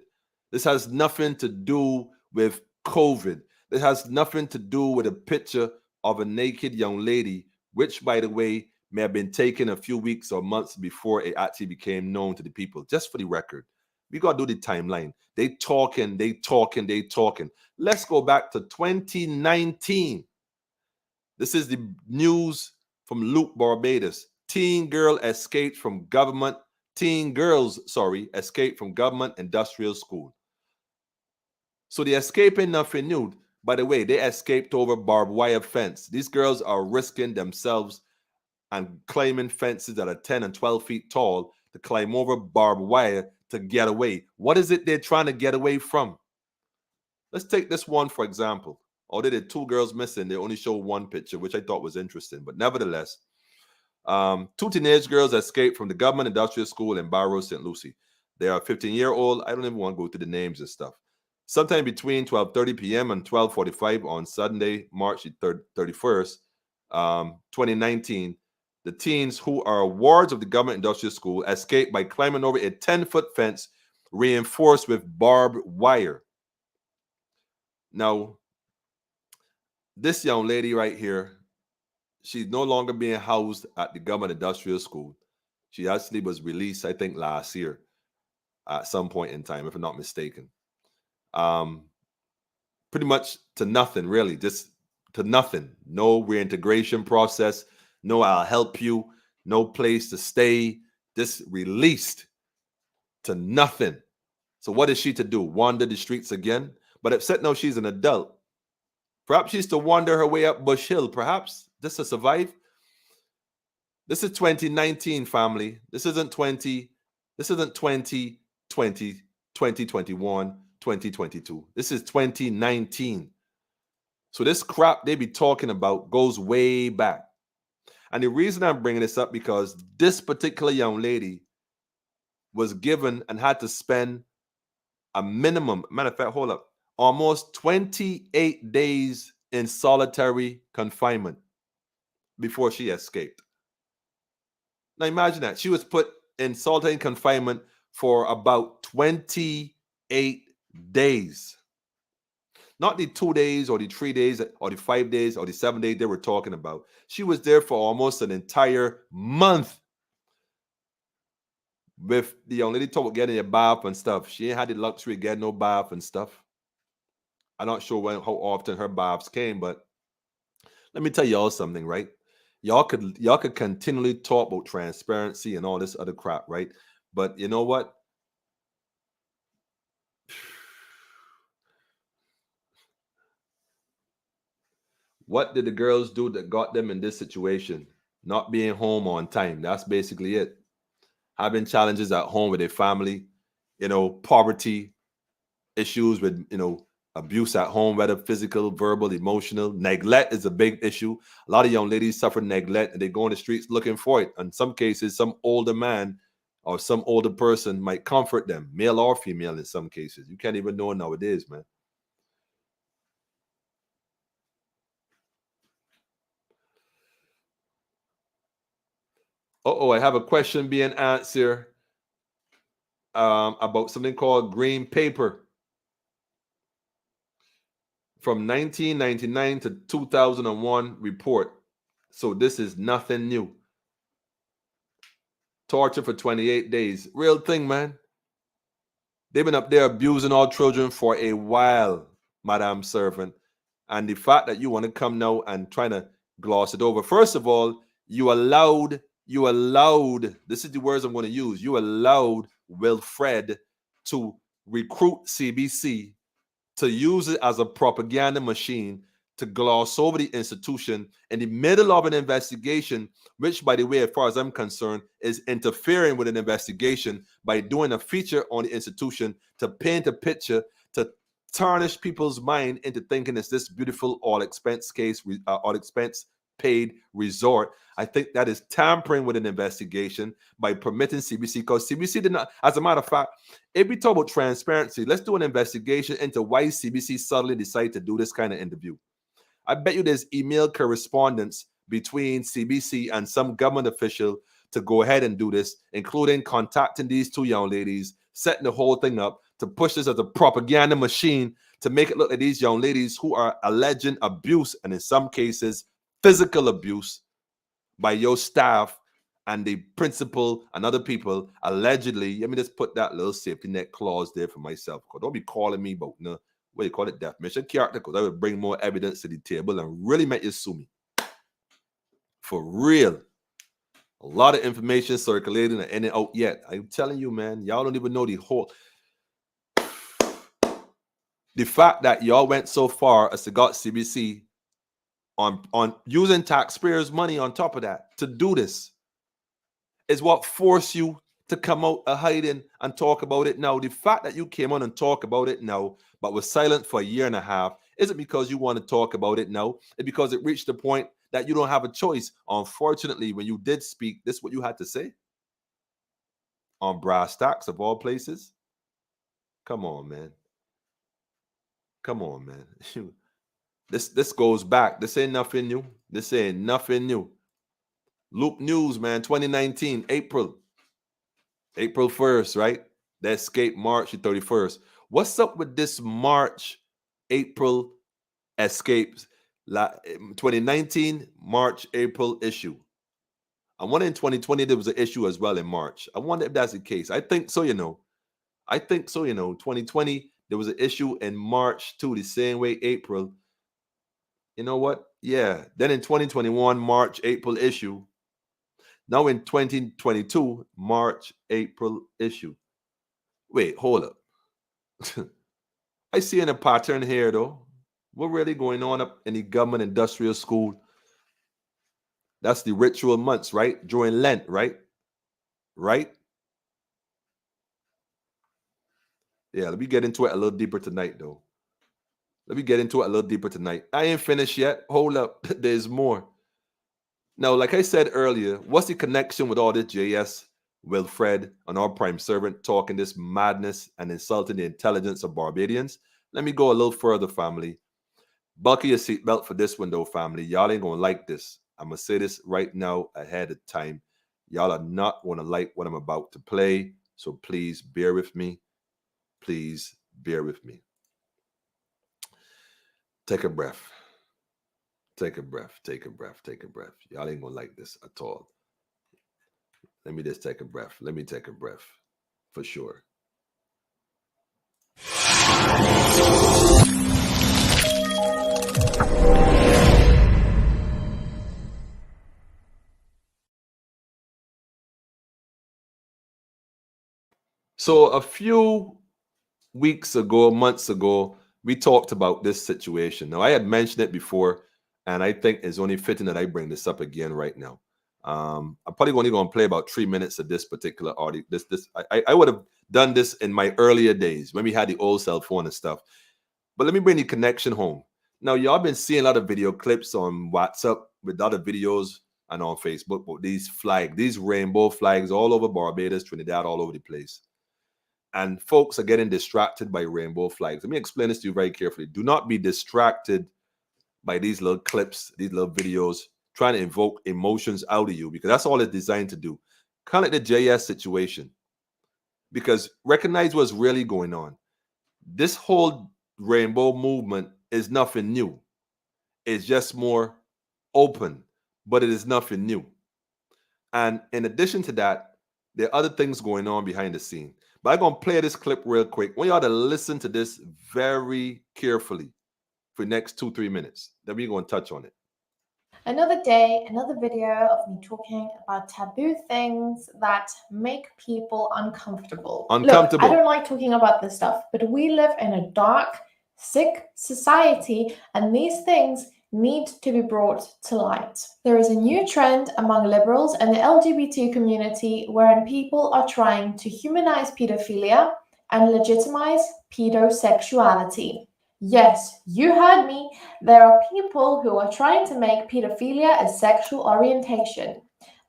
This has nothing to do with COVID. This has nothing to do with a picture of a naked young lady, which, by the way, may have been taken a few weeks or months before it actually became known to the people. Just for the record, we got to do the timeline. They talking. Let's go back to 2019. This is the news from Loop, Barbados. Teen girls escaped from government industrial school. So they escaping nothing new. By the way, they escaped over barbed wire fence. These girls are risking themselves and climbing fences that are 10 and 12 feet tall to climb over barbed wire to get away. What is it they're trying to get away from? Let's take this one, for example. Although there are two girls missing, they only show one picture, which I thought was interesting. But nevertheless, two teenage girls escaped from the government industrial school in Barrow, St. Lucie. They are 15-year-old. I don't even want to go through the names and stuff. Sometime between 12:30 p.m. and 12:45 on Sunday, March 31st, 2019, the teens, who are wards of the government industrial school, escaped by climbing over a 10-foot fence reinforced with barbed wire. Now, this young lady right here, she's no longer being housed at the government industrial school. She actually was released, I think, last year at some point in time, if I'm not mistaken. Pretty much to nothing, really, just to nothing. No reintegration process, no I'll help you, no place to stay, just released to nothing. So what is she to do? Wander the streets again? But except now she's an adult. Perhaps she's to wander her way up Bush Hill, perhaps, just to survive. This is 2019, family. This isn't 2020, 2021, 2022. This is 2019. So this crap they be talking about goes way back. And the reason I'm bringing this up, because this particular young lady was given and had to spend a minimum, matter of fact, hold up, almost 28 days in solitary confinement before she escaped. Now imagine that. She was put in solitary confinement for about 28 days. Not the 2 days or the 3 days or the 5 days or the 7 days they were talking about. She was there for almost an entire month. With the young lady talk about getting a bath and stuff. She ain't had the luxury of getting no bath and stuff. I'm not sure how often her baths came, but let me tell y'all something, right? Y'all could continually talk about transparency and all this other crap, right? But you know what? What did the girls do that got them in this situation? Not being home on time. That's basically it. Having challenges at home with their family, poverty, issues with, abuse at home, whether physical, verbal, emotional. Neglect is a big issue. A lot of young ladies suffer neglect and they go on the streets looking for it. In some cases, some older man or some older person might comfort them, male or female in some cases. You can't even know nowadays, man. I have a question being answered about something called green paper. from 1999 to 2001 report. So this is nothing new. Torture for 28 days. Real thing, man. They've been up there abusing our children for a while, Madam Servant. And the fact that you want to come now and try to gloss it over. First of all, you allowed, this is the words I'm going to use, you allowed Wilfred to recruit CBC to use it as a propaganda machine to gloss over the institution in the middle of an investigation, which, by the way, as far as I'm concerned, is interfering with an investigation by doing a feature on the institution to paint a picture, to tarnish people's mind into thinking it's this beautiful all-expense case, all-expense paid resort. I think that is tampering with an investigation by permitting CBC, because CBC did not, as a matter of fact, if we talk about transparency, let's do an investigation into why CBC suddenly decided to do this kind of interview. I bet you there's email correspondence between CBC and some government official to go ahead and do this, including contacting these two young ladies, setting the whole thing up to push this as a propaganda machine to make it look like these young ladies who are alleging abuse, and in some cases, physical abuse by your staff and the principal and other people allegedly. Let me just put that little safety net clause there for myself. Don't be calling me about no, what do you call it, defamation character, because I would bring more evidence to the table and really make you sue me. For real. A lot of information circulating and ain't out yet. I'm telling you, man, y'all don't even know the whole. The fact that y'all went so far as to got CBC on using taxpayers' money on top of that to do this is what forced you to come out of hiding and talk about it now. The fact that you came on and talk about it now, but was silent for a year and a half, isn't because you want to talk about it now. It's because it reached the point that you don't have a choice. Unfortunately, when you did speak, this is what you had to say on Brass Tacks of all places. Come on, man. Come on, man. This goes back. This ain't nothing new. This ain't nothing new. Loop News, man, 2019, April 1st, right? That escape March the 31st. What's up with this March, April escapes? 2019, March, April issue. I wonder in 2020 there was an issue as well in March. I wonder if that's the case. I think so, you know. 2020, there was an issue in March too, the same way April. You know what? Yeah. Then in 2021, March, April issue. Now in 2022, March, April issue. Wait, hold up. I see a pattern here, though. What really going on up in the government industrial school? That's the ritual months, right? During Lent, right? Right? Yeah, let me get into it a little deeper tonight, though. I ain't finished yet. Hold up. There's more. Now, like I said earlier, what's the connection with all this JS, Wilfred, and our prime servant talking this madness and insulting the intelligence of Barbadians? Let me go a little further, family. Buckle your seatbelt for this one, though, family. Y'all ain't going to like this. I'm going to say this right now ahead of time. Y'all are not going to like what I'm about to play, so please bear with me. Please bear with me. Take a breath. Take a breath. Take a breath. Take a breath. Y'all ain't going to like this at all. Let me just take a breath. Let me take a breath for sure. So a few weeks ago, months ago, we talked about this situation. Now, I had mentioned it before, and I think it's only fitting that I bring this up again right now. I'm probably only going to play about 3 minutes of this particular audio. I would have done this in my earlier days when we had the old cell phone and stuff. But let me bring the connection home. Now, y'all been seeing a lot of video clips on WhatsApp with other videos and on Facebook, but these flags, these rainbow flags all over Barbados, Trinidad, all over the place. And folks are getting distracted by rainbow flags. Let me explain this to you very carefully. Do not be distracted by these little clips, these little videos, trying to invoke emotions out of you, because that's all it's designed to do. Kind of like the JS situation. Because recognize what's really going on. This whole rainbow movement is nothing new. It's just more open, but it is nothing new. And in addition to that, there are other things going on behind the scene. But I'm going to play this clip real quick. I want y'all to listen to this very carefully for the next 2-3 minutes. Then we're going to touch on it. Another day, another video of me talking about taboo things that make people uncomfortable. Uncomfortable. Look, I don't like talking about this stuff, but we live in a dark, sick society, and these things need to be brought to light. There is a new trend among liberals and the LGBT community wherein people are trying to humanize pedophilia and legitimize pedosexuality. Yes, you heard me. There are people who are trying to make pedophilia a sexual orientation.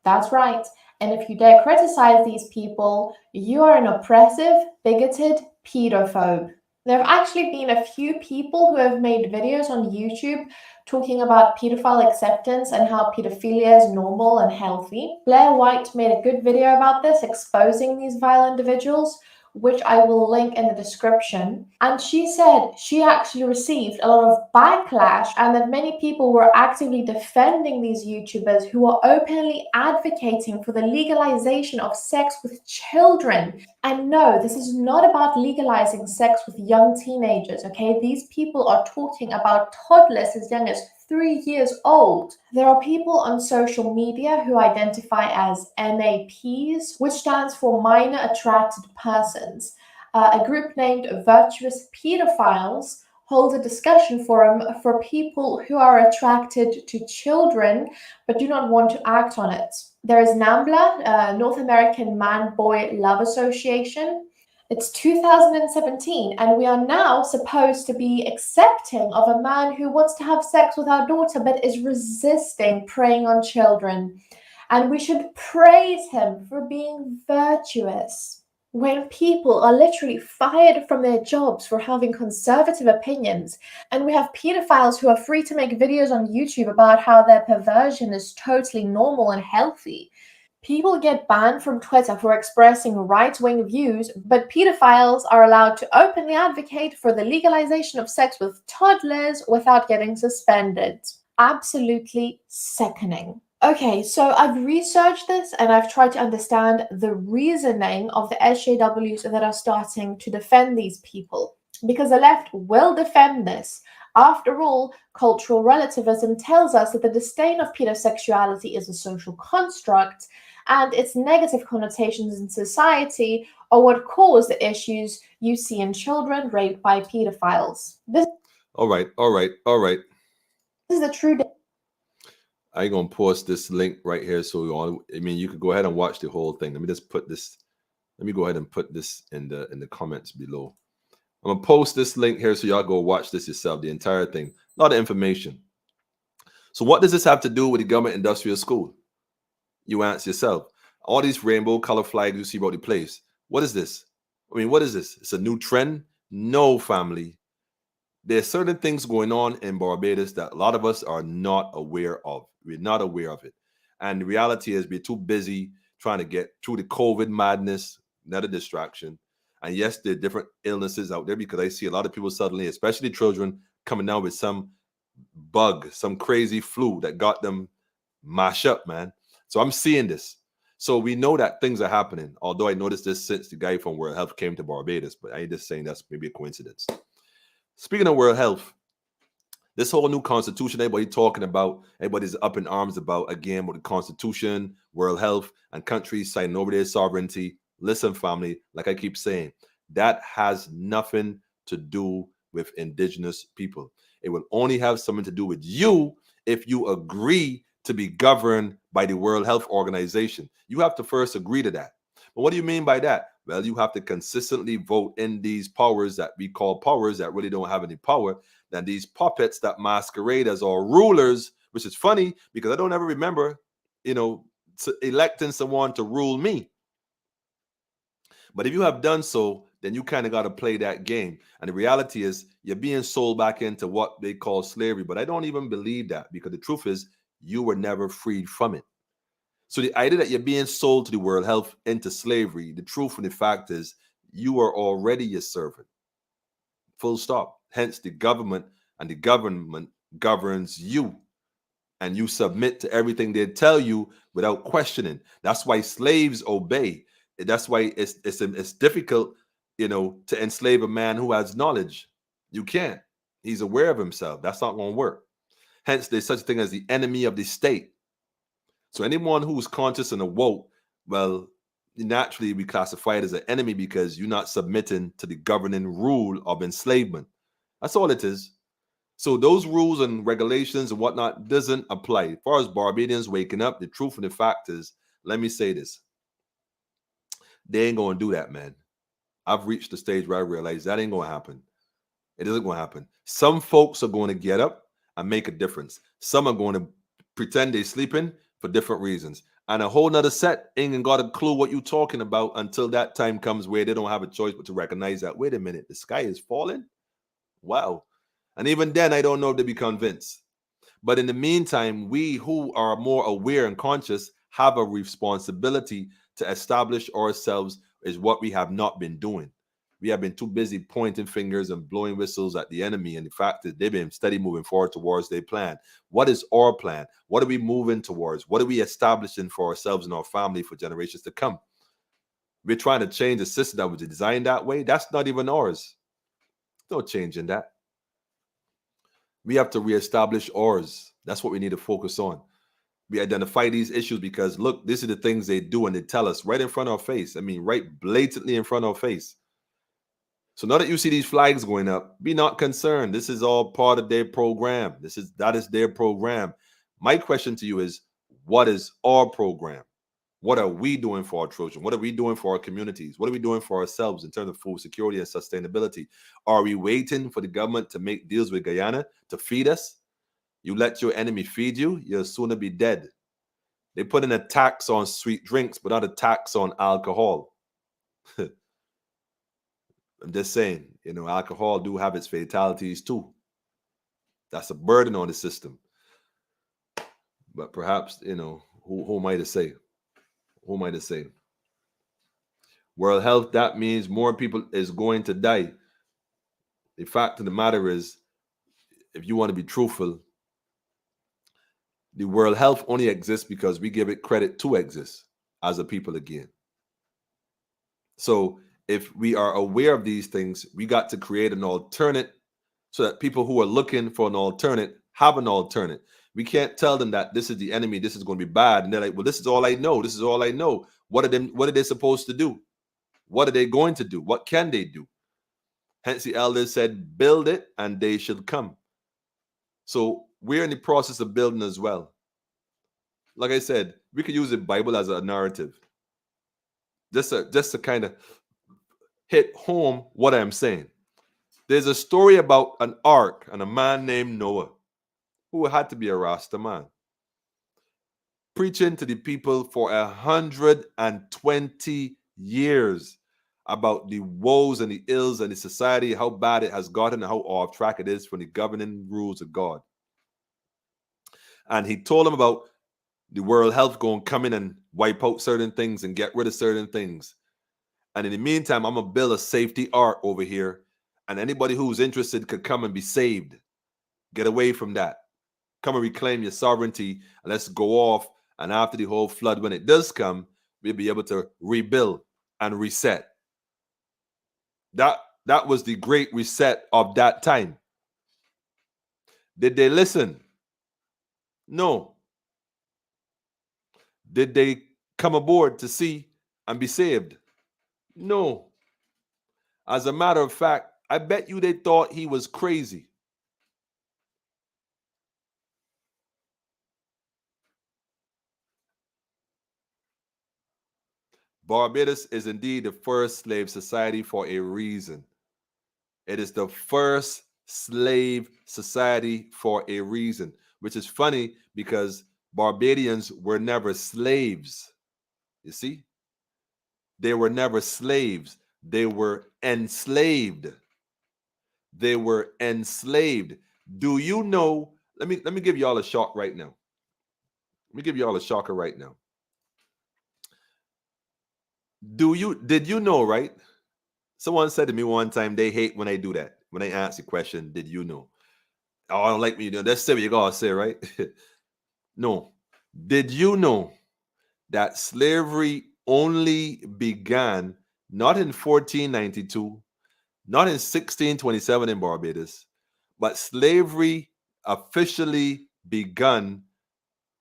That's right. And if you dare criticize these people, you are an oppressive, bigoted pedophobe. There have actually been a few people who have made videos on YouTube talking about pedophile acceptance and how pedophilia is normal and healthy. Blair White made a good video about this, exposing these vile individuals, which I will link in the description. And she said she actually received a lot of backlash and that many people were actively defending these YouTubers who are openly advocating for the legalization of sex with children. And no, this is not about legalizing sex with young teenagers, okay? These people are talking about toddlers as young as 3 years old. There are people on social media who identify as MAPs, which stands for Minor Attracted Persons. A group named Virtuous Pedophiles holds a discussion forum for people who are attracted to children but do not want to act on it. There is NAMBLA, North American Man-Boy Love Association. It's 2017, and we are now supposed to be accepting of a man who wants to have sex with our daughter but is resisting preying on children. And we should praise him for being virtuous. When people are literally fired from their jobs for having conservative opinions, and we have pedophiles who are free to make videos on YouTube about how their perversion is totally normal and healthy. People get banned from Twitter for expressing right-wing views, but pedophiles are allowed to openly advocate for the legalization of sex with toddlers without getting suspended. Absolutely sickening. Okay, so I've researched this and I've tried to understand the reasoning of the SJWs that are starting to defend these people, because the left will defend this. After all, cultural relativism tells us that the disdain of pedosexuality is a social construct, and its negative connotations in society are what cause the issues you see in children raped by pedophiles. All right. This is the true. I'm going to post this link right here. So you could go ahead and watch the whole thing. Let me go ahead and put this in the comments below. I'm going to post this link here so y'all go watch this yourself, the entire thing. A lot of information. So what does this have to do with the government industrial school? You answer yourself. All these rainbow color flags you see about the place. What is this? What is this? It's a new trend? No, family. There's certain things going on in Barbados that a lot of us are not aware of. We're not aware of it. And the reality is we're too busy trying to get through the COVID madness, not a distraction. And yes, there are different illnesses out there because I see a lot of people suddenly, especially children, coming down with some bug, some crazy flu that got them mashed up, man. So I'm seeing this. So we know that things are happening, although I noticed this since the guy from World Health came to Barbados, but I ain't just saying that's maybe a coincidence. Speaking of World Health, this whole new constitution, everybody's up in arms about, again, with the constitution, World Health, and countries signing over their sovereignty. Listen, family, like I keep saying, that has nothing to do with indigenous people. It will only have something to do with you if you agree to be governed by the World Health Organization. You have to first agree to that. But what do you mean by that? Well, you have to consistently vote in these powers that we call powers that really don't have any power, than these puppets that masquerade as our rulers, which is funny because I don't ever remember, electing someone to rule me. But if you have done so, then you kind of got to play that game. And the reality is you're being sold back into what they call slavery. But I don't even believe that, because the truth is you were never freed from it. So the idea that you're being sold to the World Health into slavery, the truth and the fact is you are already a servant. Full stop. Hence the government and the government governs you, and you submit to everything they tell you without questioning. That's why slaves obey. That's why it's difficult, to enslave a man who has knowledge. You can't. He's aware of himself. That's not going to work. Hence, there's such a thing as the enemy of the state. So anyone who's conscious and awoke, well, naturally we classify it as an enemy because you're not submitting to the governing rule of enslavement. That's all it is. So those rules and regulations and whatnot doesn't apply. As far as Barbadians waking up, the truth and the fact is, let me say this. They ain't going to do that, man. I've reached the stage where I realize that ain't going to happen. It isn't going to happen. Some folks are going to get up and make a difference. Some are going to pretend they're sleeping for different reasons. And a whole nother set ain't even got a clue what you're talking about until that time comes where they don't have a choice but to recognize that, wait a minute, the sky is falling? Wow. And even then, I don't know if they'll be convinced. But in the meantime, we who are more aware and conscious have a responsibility to establish ourselves is what we have not been doing. We have been too busy pointing fingers and blowing whistles at the enemy. And the fact that they've been steady moving forward towards their plan. What is our plan? What are we moving towards? What are we establishing for ourselves and our family for generations to come? We're trying to change a system that was designed that way. That's not even ours. No change in that. We have to reestablish ours. That's what we need to focus on. We identify these issues because, look, these are the things they do and they tell us right in front of our face. I mean, right blatantly in front of our face. So now that you see these flags going up, be not concerned. This is all part of their program. That is their program. My question to you is, what is our program? What are we doing for our children? What are we doing for our communities? What are we doing for ourselves in terms of food security and sustainability? Are we waiting for the government to make deals with Guyana to feed us? You let your enemy feed you, you'll sooner be dead. They put in a tax on sweet drinks, but not a tax on alcohol. I'm just saying, alcohol do have its fatalities too. That's a burden on the system. But perhaps, who am I to say? Who am I to say? World health, that means more people is going to die. The fact of the matter is, if you want to be truthful, the world health only exists because we give it credit to exist as a people again. So if we are aware of these things, we got to create an alternate so that people who are looking for an alternate have an alternate. We can't tell them that this is the enemy, this is going to be bad. And they're like, well, this is all I know. This is all I know. What are they supposed to do? What are they going to do? What can they do? Hence the elders said, build it and they should come. So we're in the process of building as well. Like I said, we could use the Bible as a narrative. Just to kind of hit home what I'm saying. There's a story about an ark and a man named Noah, who had to be a Rasta man, preaching to the people for 120 years about the woes and the ills and the society, how bad it has gotten and how off track it is from the governing rules of God. And he told them about the world health going to come in and wipe out certain things and get rid of certain things. And in the meantime, I'm going to build a safety ark over here. And anybody who's interested could come and be saved. Get away from that. Come and reclaim your sovereignty. And let's go off. And after the whole flood, when it does come, we'll be able to rebuild and reset. That was the great reset of that time. Did they listen? No. Did they come aboard to see and be saved? No. As a matter of fact, I bet you they thought he was crazy. Barbados is indeed the first slave society for a reason. It is the first slave society for a reason, which is funny because Barbadians were never slaves. You see? They were never slaves. They were enslaved. They were enslaved. Do you know? Let me give y'all a shock right now. Let me give y'all a shocker right now. Did you know, right? Someone said to me one time they hate when I do that. When I ask the question, did you know? Oh, I don't like me. That's what you gotta say, right? No. Did you know that slavery only began not in 1492, not in 1627 in Barbados, but slavery officially begun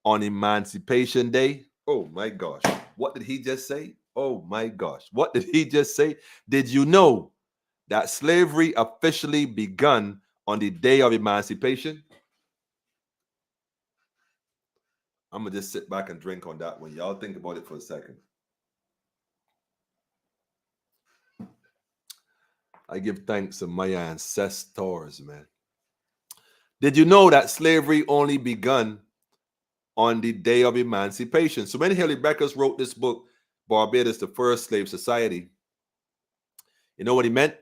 on Emancipation Day? Oh my gosh. What did he just say? Oh my gosh. What did he just say? Did you know that slavery officially begun on the day of emancipation? I'm going to just sit back and drink on that one. Y'all think about it for a second. I give thanks to my ancestors, man. Did you know that slavery only begun on the day of emancipation? So when Haley Beckers wrote this book, Barbados, the First Slave Society, you know what he meant?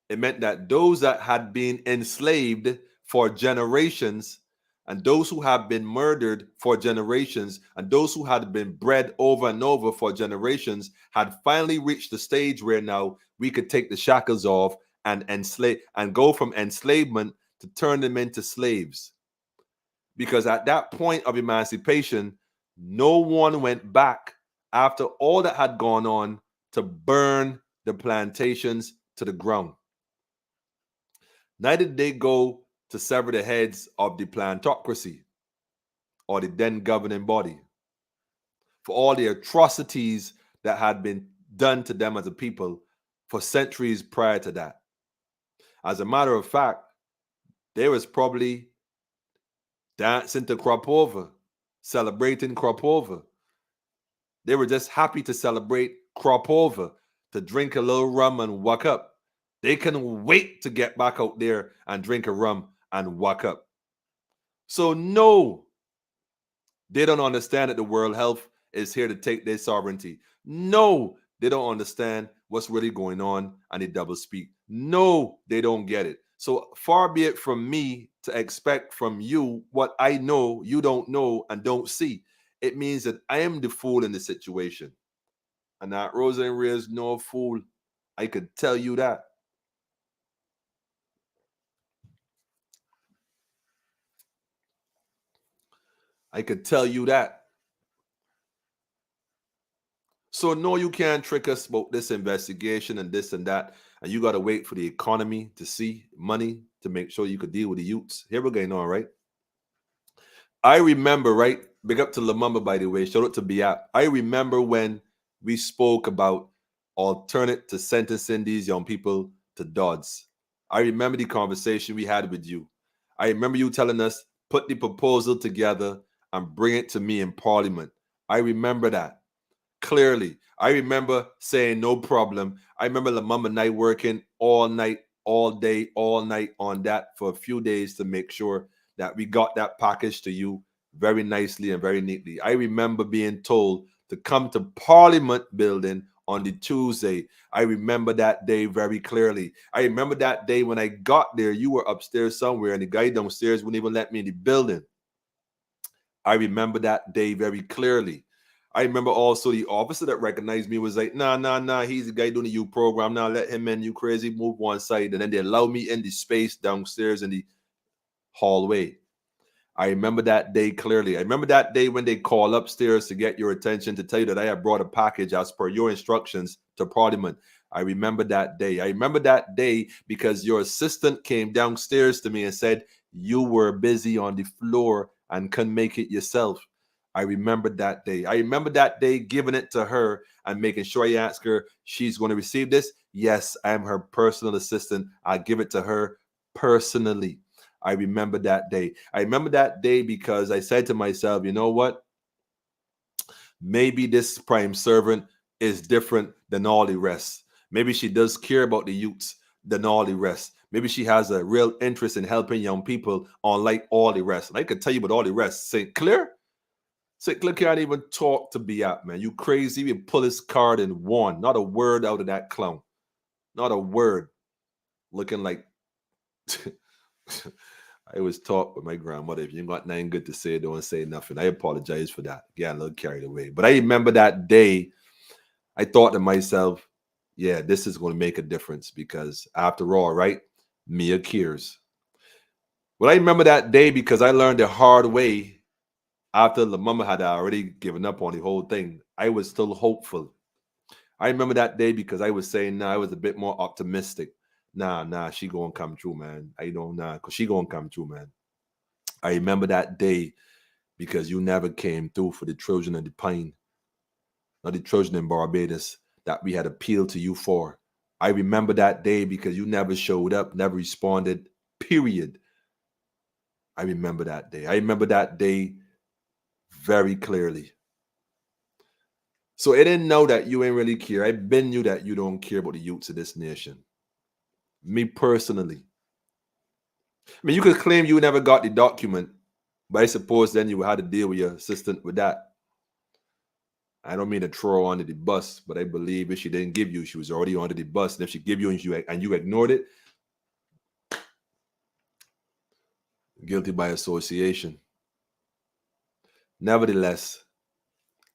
It meant that those that had been enslaved for generations, and those who have been murdered for generations, and those who had been bred over and over for generations, had finally reached the stage where now we could take the shackles off and enslave and go from enslavement to turn them into slaves. Because at that point of emancipation, no one went back after all that had gone on to burn the plantations to the ground. Neither did they go to sever the heads of the plantocracy or the then governing body for all the atrocities that had been done to them as a people for centuries prior to that. As a matter of fact, they was probably dancing to crop over, celebrating crop over. They were just happy to celebrate crop over, to drink a little rum and walk up. They couldn't wait to get back out there and drink a rum and walk up. So no, they don't understand that the World Health is here to take their sovereignty. No, they don't understand what's really going on and they double speak. No, they don't get it. So far be it from me to expect from you what I know you don't know and don't see. It means that I am the fool in the situation. And that Rosa and Ray is no fool. I could tell you that. I could tell you that. So no, you can't trick us about this investigation and this and that. And you got to wait for the economy to see money to make sure you could deal with the youths. Here we're going on, right? I remember, right? Big up to Lamumba, by the way. Shout out to Biap. I remember when we spoke about alternate to sentencing these young people to DODs. I remember the conversation we had with you. I remember you telling us, put the proposal together and bring it to me in Parliament. I remember that clearly. I remember saying no problem. I remember Lamumba and I working all night, all day, all night on that for a few days to make sure that we got that package to you very nicely and very neatly. I remember being told to come to Parliament building on the Tuesday. I remember that day very clearly. I remember that day when I got there, you were upstairs somewhere and the guy downstairs wouldn't even let me in the building. I remember that day very clearly. I remember also the officer that recognized me was like, nah, he's the guy doing the youth program. Now let him in, you crazy, move one side. And then they allowed me in the space downstairs in the hallway. I remember that day clearly. I remember that day when they called upstairs to get your attention to tell you that I had brought a package as per your instructions to Parliament. I remember that day. I remember that day because your assistant came downstairs to me and said you were busy on the floor and couldn't make it yourself. I remember that day. I remember that day giving it to her and making sure I ask her, she's going to receive this. Yes, I am her personal assistant. I give it to her personally. I remember that day. I remember that day because I said to myself, you know what? Maybe this prime servant is different than all the rest. Maybe she does care about the youths than all the rest. Maybe she has a real interest in helping young people unlike all the rest. And I could tell you about all the rest. St. Clair can't even talk to Biap, man. You crazy. We pull his card and won. Not a word out of that clown. Not a word. Looking like... I always talk with my grandmother. If you ain't got nothing good to say, don't say nothing. I apologize for that. Yeah, a little carried away. But I remember that day, I thought to myself, yeah, this is going to make a difference because after all, right? Mia cares. Well, I remember that day because I learned the hard way after the mama had already given up on the whole thing. I was still hopeful. I remember that day because I was saying, nah, I was a bit more optimistic. Nah, she gonna come true, man. I don't know, because she gonna come true, man. I remember that day because you never came through for the children of the Pine, not the children in Barbados that we had appealed to you for. I remember that day because you never showed up, never responded, period. I remember that day. I remember that day very clearly. So I didn't know that you ain't really care. I been knew that you don't care about the youths of this nation. Me personally. I mean, you could claim you never got the document, but I suppose then you had to deal with your assistant with that. I don't mean to throw her under the bus, but I believe if she didn't give you, she was already under the bus. And if she give you and you ignored it, guilty by association. Nevertheless,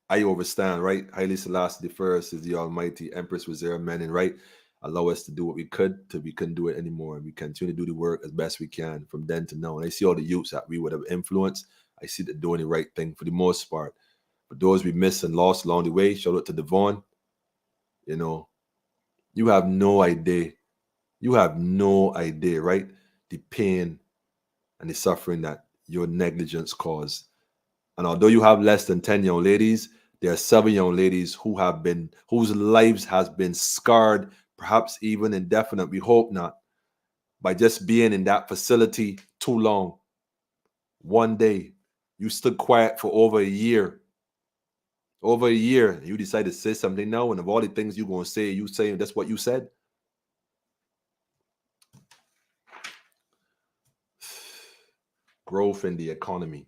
I overstand, right? Haile Selassie I is the Almighty Empress Reserve Menin, right? Allow us to do what we could till we couldn't do it anymore. And we continue to do the work as best we can from then to now. And I see all the youths that we would have influenced. I see them doing the right thing for the most part. But those we missed and lost along the way, shout out to Devon. You know, you have no idea. You have no idea, right? The pain and the suffering that your negligence caused. And although you have less than 10 young ladies, there are 7 young ladies whose lives has been scarred, perhaps even indefinite. We hope not, by just being in that facility too long. One day, you stood quiet for over a year. Over a year, you decide to say something now, and of all the things you're going to say, you saying that's what you said. Growth in the economy.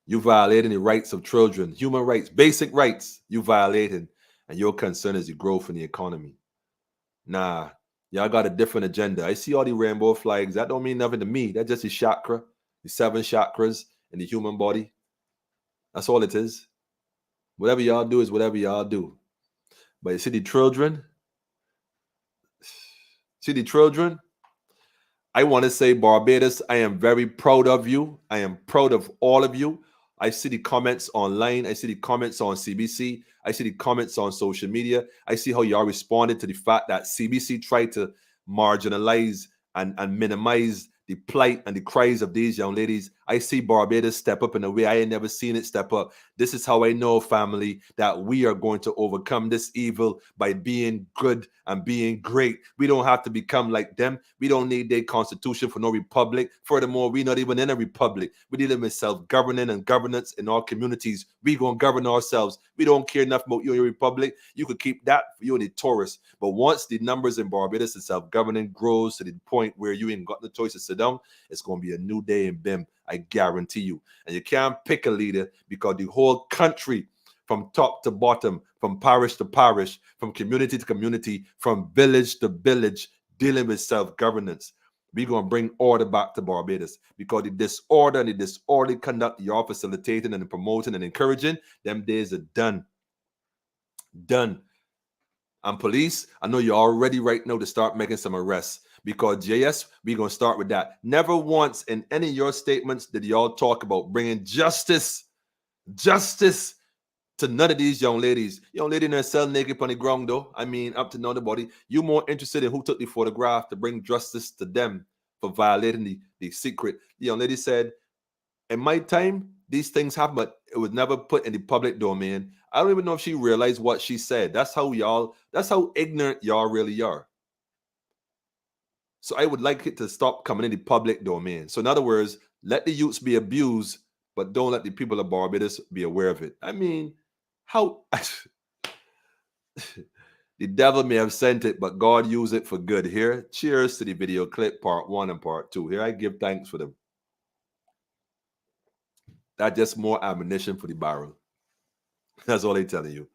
You violating the rights of children, human rights, basic rights. You violating, and your concern is the growth in the economy. Nah, y'all got a different agenda. I see all the rainbow flags. That don't mean nothing to me. That's just the chakra, the 7 chakras in the human body. That's all it is. Whatever y'all do is whatever y'all do. But you see the children? I want to say, Barbados, I am very proud of you. I am proud of all of you. I see the comments online. I see the comments on CBC. I see the comments on social media. I see how y'all responded to the fact that CBC tried to marginalize and minimize the plight and the cries of these young ladies. I see Barbados step up in a way I ain't never seen it step up. This is how I know, family, that we are going to overcome this evil by being good and being great. We don't have to become like them. We don't need their constitution for no republic. Furthermore, we're not even in a republic. We dealing with self-governing and governance in our communities. We gonna govern ourselves. We don't care enough about your republic. You could keep that for you and the tourists. But once the numbers in Barbados and self-governing grows to the point where you ain't got the choice to sit down, it's gonna be a new day in BIM. I guarantee you. And you can't pick a leader because the whole country, from top to bottom, from parish to parish, from community to community, from village to village, dealing with self-governance. We're going to bring order back to Barbados because the disorder and the disorderly conduct you're facilitating and promoting and encouraging, them days are done. Done. And police, I know you're all ready right now to start making some arrests. Because JS, we're going to start with that. Never once in any of your statements did y'all talk about bringing justice to none of these young ladies. Young lady in her cell naked on the ground, though. I mean, up to nobody. You more interested in who took the photograph to bring justice to them for violating the secret. The young lady said, in my time, these things happen, but it was never put in the public domain. I don't even know if she realized what she said. That's how ignorant y'all really are. So I would like it to stop coming in the public domain. So in other words, let the youths be abused, but don't let the people of Barbados be aware of it. I mean, how the devil may have sent it, but God used it for good. Here, cheers to the video clip, part 1 and part 2. Here, I give thanks for them. That's just more ammunition for the barrel. That's all I'm telling you.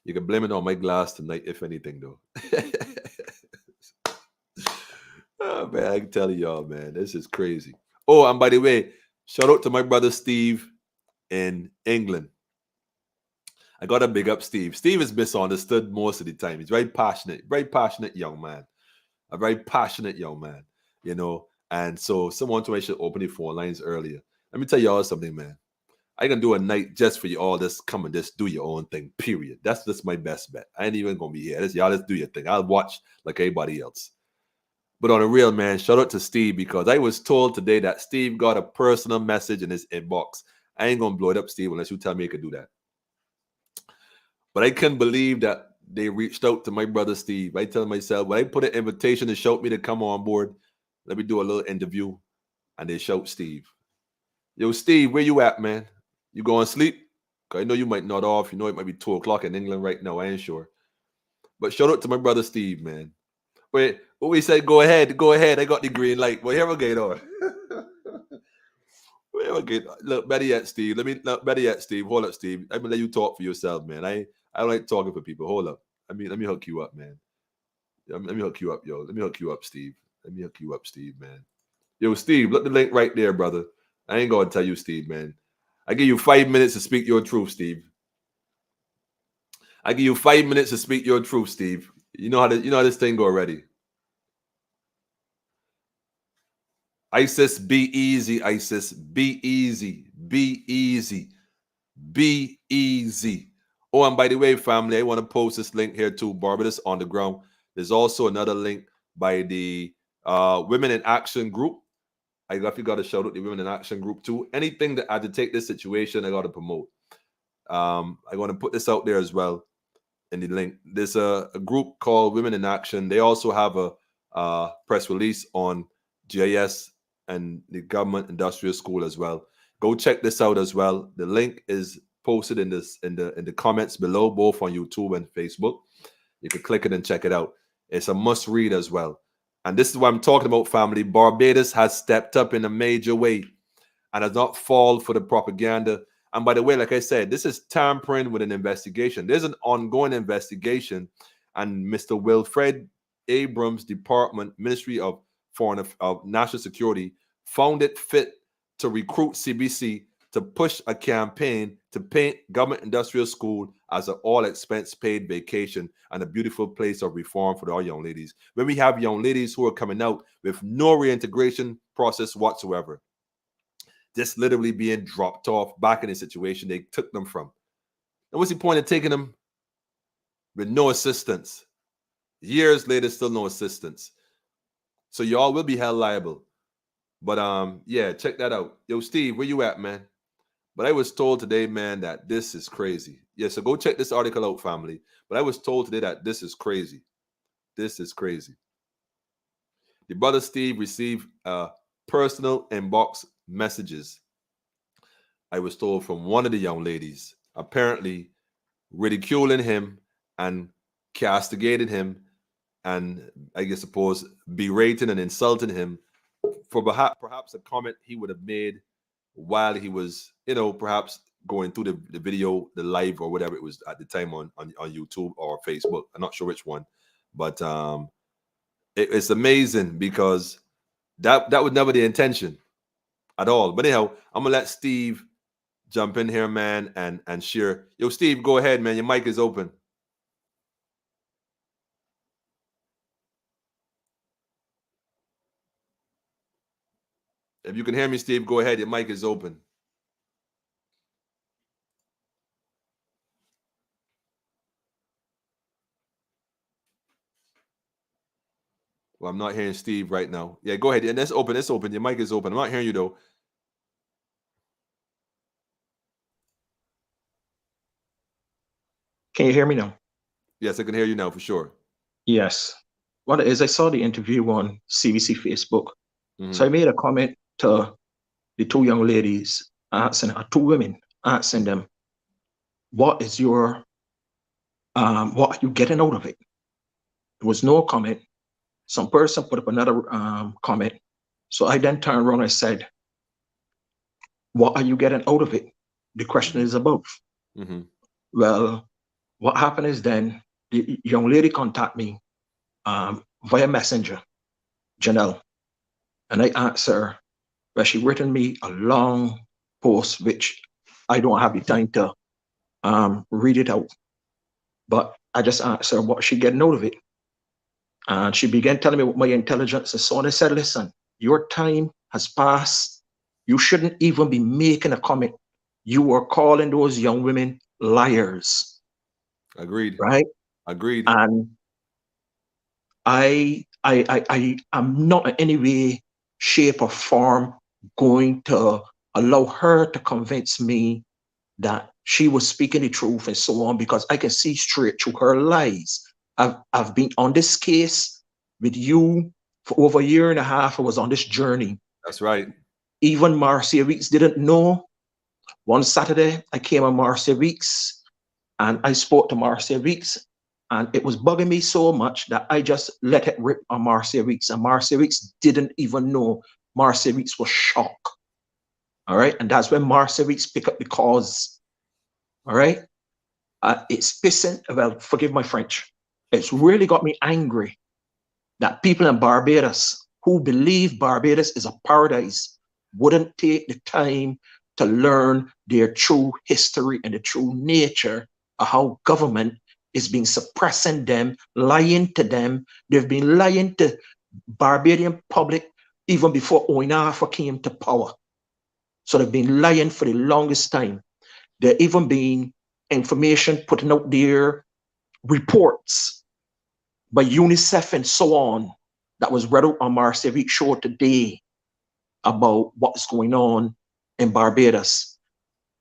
You can blame it on my glass tonight, if anything, though. Oh, man, I can tell y'all, man, this is crazy. Oh, and by the way, shout out to my brother Steve in England. I got to big up Steve. Steve is misunderstood most of the time. He's very passionate young man. A very passionate young man, you know. And so someone told me I should open the phone lines earlier. Let me tell y'all something, man. I can do a night just for you all. Just come and just do your own thing, period. That's just my best bet. I ain't even going to be here. Y'all just do your thing. I'll watch like everybody else. But on a real, man, shout out to Steve, because I was told today that Steve got a personal message in his inbox. I ain't going to blow it up, Steve, unless you tell me I could do that. But I couldn't believe that they reached out to my brother Steve. I tell myself, when I put an invitation to shout me to come on board, let me do a little interview, and they shout Steve. Yo, Steve, where you at, man? You going to sleep? Because I know you might nod off. You know it might be 2 o'clock in England right now. I ain't sure. But shout out to my brother Steve, man. Wait, what we said, go ahead. I got the green light. Well, here we go. Look, better yet, Steve. Better yet, Steve. Hold up, Steve. I'm gonna let you talk for yourself, man. I don't like talking for people. Hold up. Let me hook you up, man. Let me hook you up, yo. Let me hook you up, Steve. Let me hook you up, Steve, man. Yo, Steve, look the link right there, brother. I ain't gonna tell you, Steve, man. I give you 5 minutes to speak your truth, Steve. I give you 5 minutes to speak your truth, Steve. You know how this thing go already. ISIS, be easy, ISIS. Be easy. Be easy. Be easy. Oh, and by the way, family, I want to post this link here too, Barbados on the Ground. There's also another link by the Women in Action group. I got to shout out the Women in Action group too. Anything that I had to take this situation, I got to promote. I want to put this out there as well in the link. There's a group called Women in Action. They also have a press release on GIS and the Government Industrial School as well. Go check this out as well. The link is posted in the comments below, both on YouTube and Facebook. You can click it and check it out. It's a must read as well. And this is what I'm talking about, family. Barbados has stepped up in a major way and has not fallen for the propaganda. And by the way, like I said, this is tampering with an investigation. There's an ongoing investigation, and Mr. Wilfred Abrams' department, Ministry of National Security, found it fit to recruit CBC to push a campaign to paint Government Industrial School as an all-expense paid vacation and a beautiful place of reform for our young ladies. When we have young ladies who are coming out with no reintegration process whatsoever, just literally being dropped off back in the situation they took them from. And what's the point of taking them with no assistance? Years later, still no assistance. So y'all will be held liable. But yeah, check that out. Yo, Steve, where you at, man? But I was told today, man, that this is crazy. Yeah, so go check this article out, family. But I was told today that this is crazy. This is crazy. The brother Steve received personal inbox messages, I was told, from one of the young ladies, apparently ridiculing him and castigating him and I suppose berating and insulting him for perhaps a comment he would have made while he was, perhaps going through the video, the live or whatever it was at the time on YouTube or Facebook. I'm not sure which one, but it's amazing because that was never the intention at all. But anyhow, I'm gonna let Steve jump in here, man, and share. Yo, Steve, go ahead, man. Your mic is open. If you can hear me, Steve, go ahead. Your mic is open. Well, I'm not hearing Steve right now. Yeah, go ahead. And it's open. It's open. Your mic is open. I'm not hearing you, though. Can you hear me now? Yes, I can hear you now for sure. Yes. What it is, I saw the interview on CBC Facebook. Mhm. So I made a comment to the two young ladies, two women, asking them, what is your, what are you getting out of it? There was no comment. Some person put up another comment. So I then turned around and said, what are you getting out of it? The question is above. Mm-hmm. Well, what happened is then the young lady contacted me via Messenger, Janelle, and I asked her, well, she written me a long post, which I don't have the time to read it out. But I just asked her what she getting out of it. And she began telling me what my intelligence and so on. I said, listen, your time has passed. You shouldn't even be making a comment. You are calling those young women liars, Agreed. right? Agreed. And I am not in any way, shape, or form going to allow her to convince me that she was speaking the truth and so on, because I can see straight through her lies. I've been on this case with you for over a year and a half. I was on this journey. That's right. Even Marcia Weeks didn't know. One Saturday, I came on Marcia Weeks and I spoke to Marcia Weeks, and it was bugging me so much that I just let it rip on Marcia Weeks. And Marcia Weeks didn't even know. Marcia Weeks was shocked. All right. And that's when Marcia Weeks picked up the cause. All right. It's pissing, well, forgive my French. It's really got me angry that people in Barbados who believe Barbados is a paradise wouldn't take the time to learn their true history and the true nature of how government is being suppressing them, lying to them. They've been lying to Barbadian public even before Oinafa came to power. So they've been lying for the longest time. There even been information putting out there, reports by UNICEF and so on, that was read out on Marcia Weeks show today about what's going on in Barbados.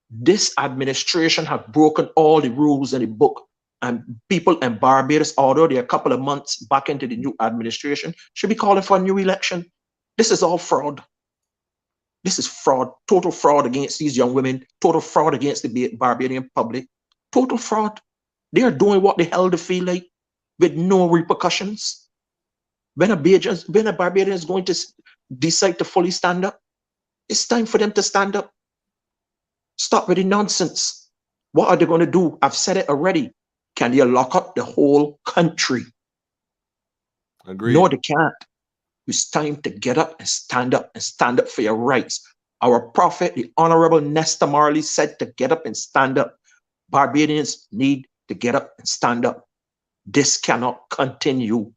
This administration have broken all the rules in the book, and people in Barbados, although they're a couple of months back into the new administration, should be calling for a new election. This is all fraud. This is fraud, total fraud against these young women, total fraud against the Barbadian public, total fraud. They are doing what the hell they feel like with no repercussions. When a Barbadian is going to decide to fully stand up, it's time for them to stand up. Stop with the nonsense. What are they going to do? I've said it already. Can they lock up the whole country? Agreed. No, they can't. It's time to get up and stand up for your rights. Our prophet, the Honorable Nestor Marley, said to get up and stand up. Barbadians need to get up and stand up. This cannot continue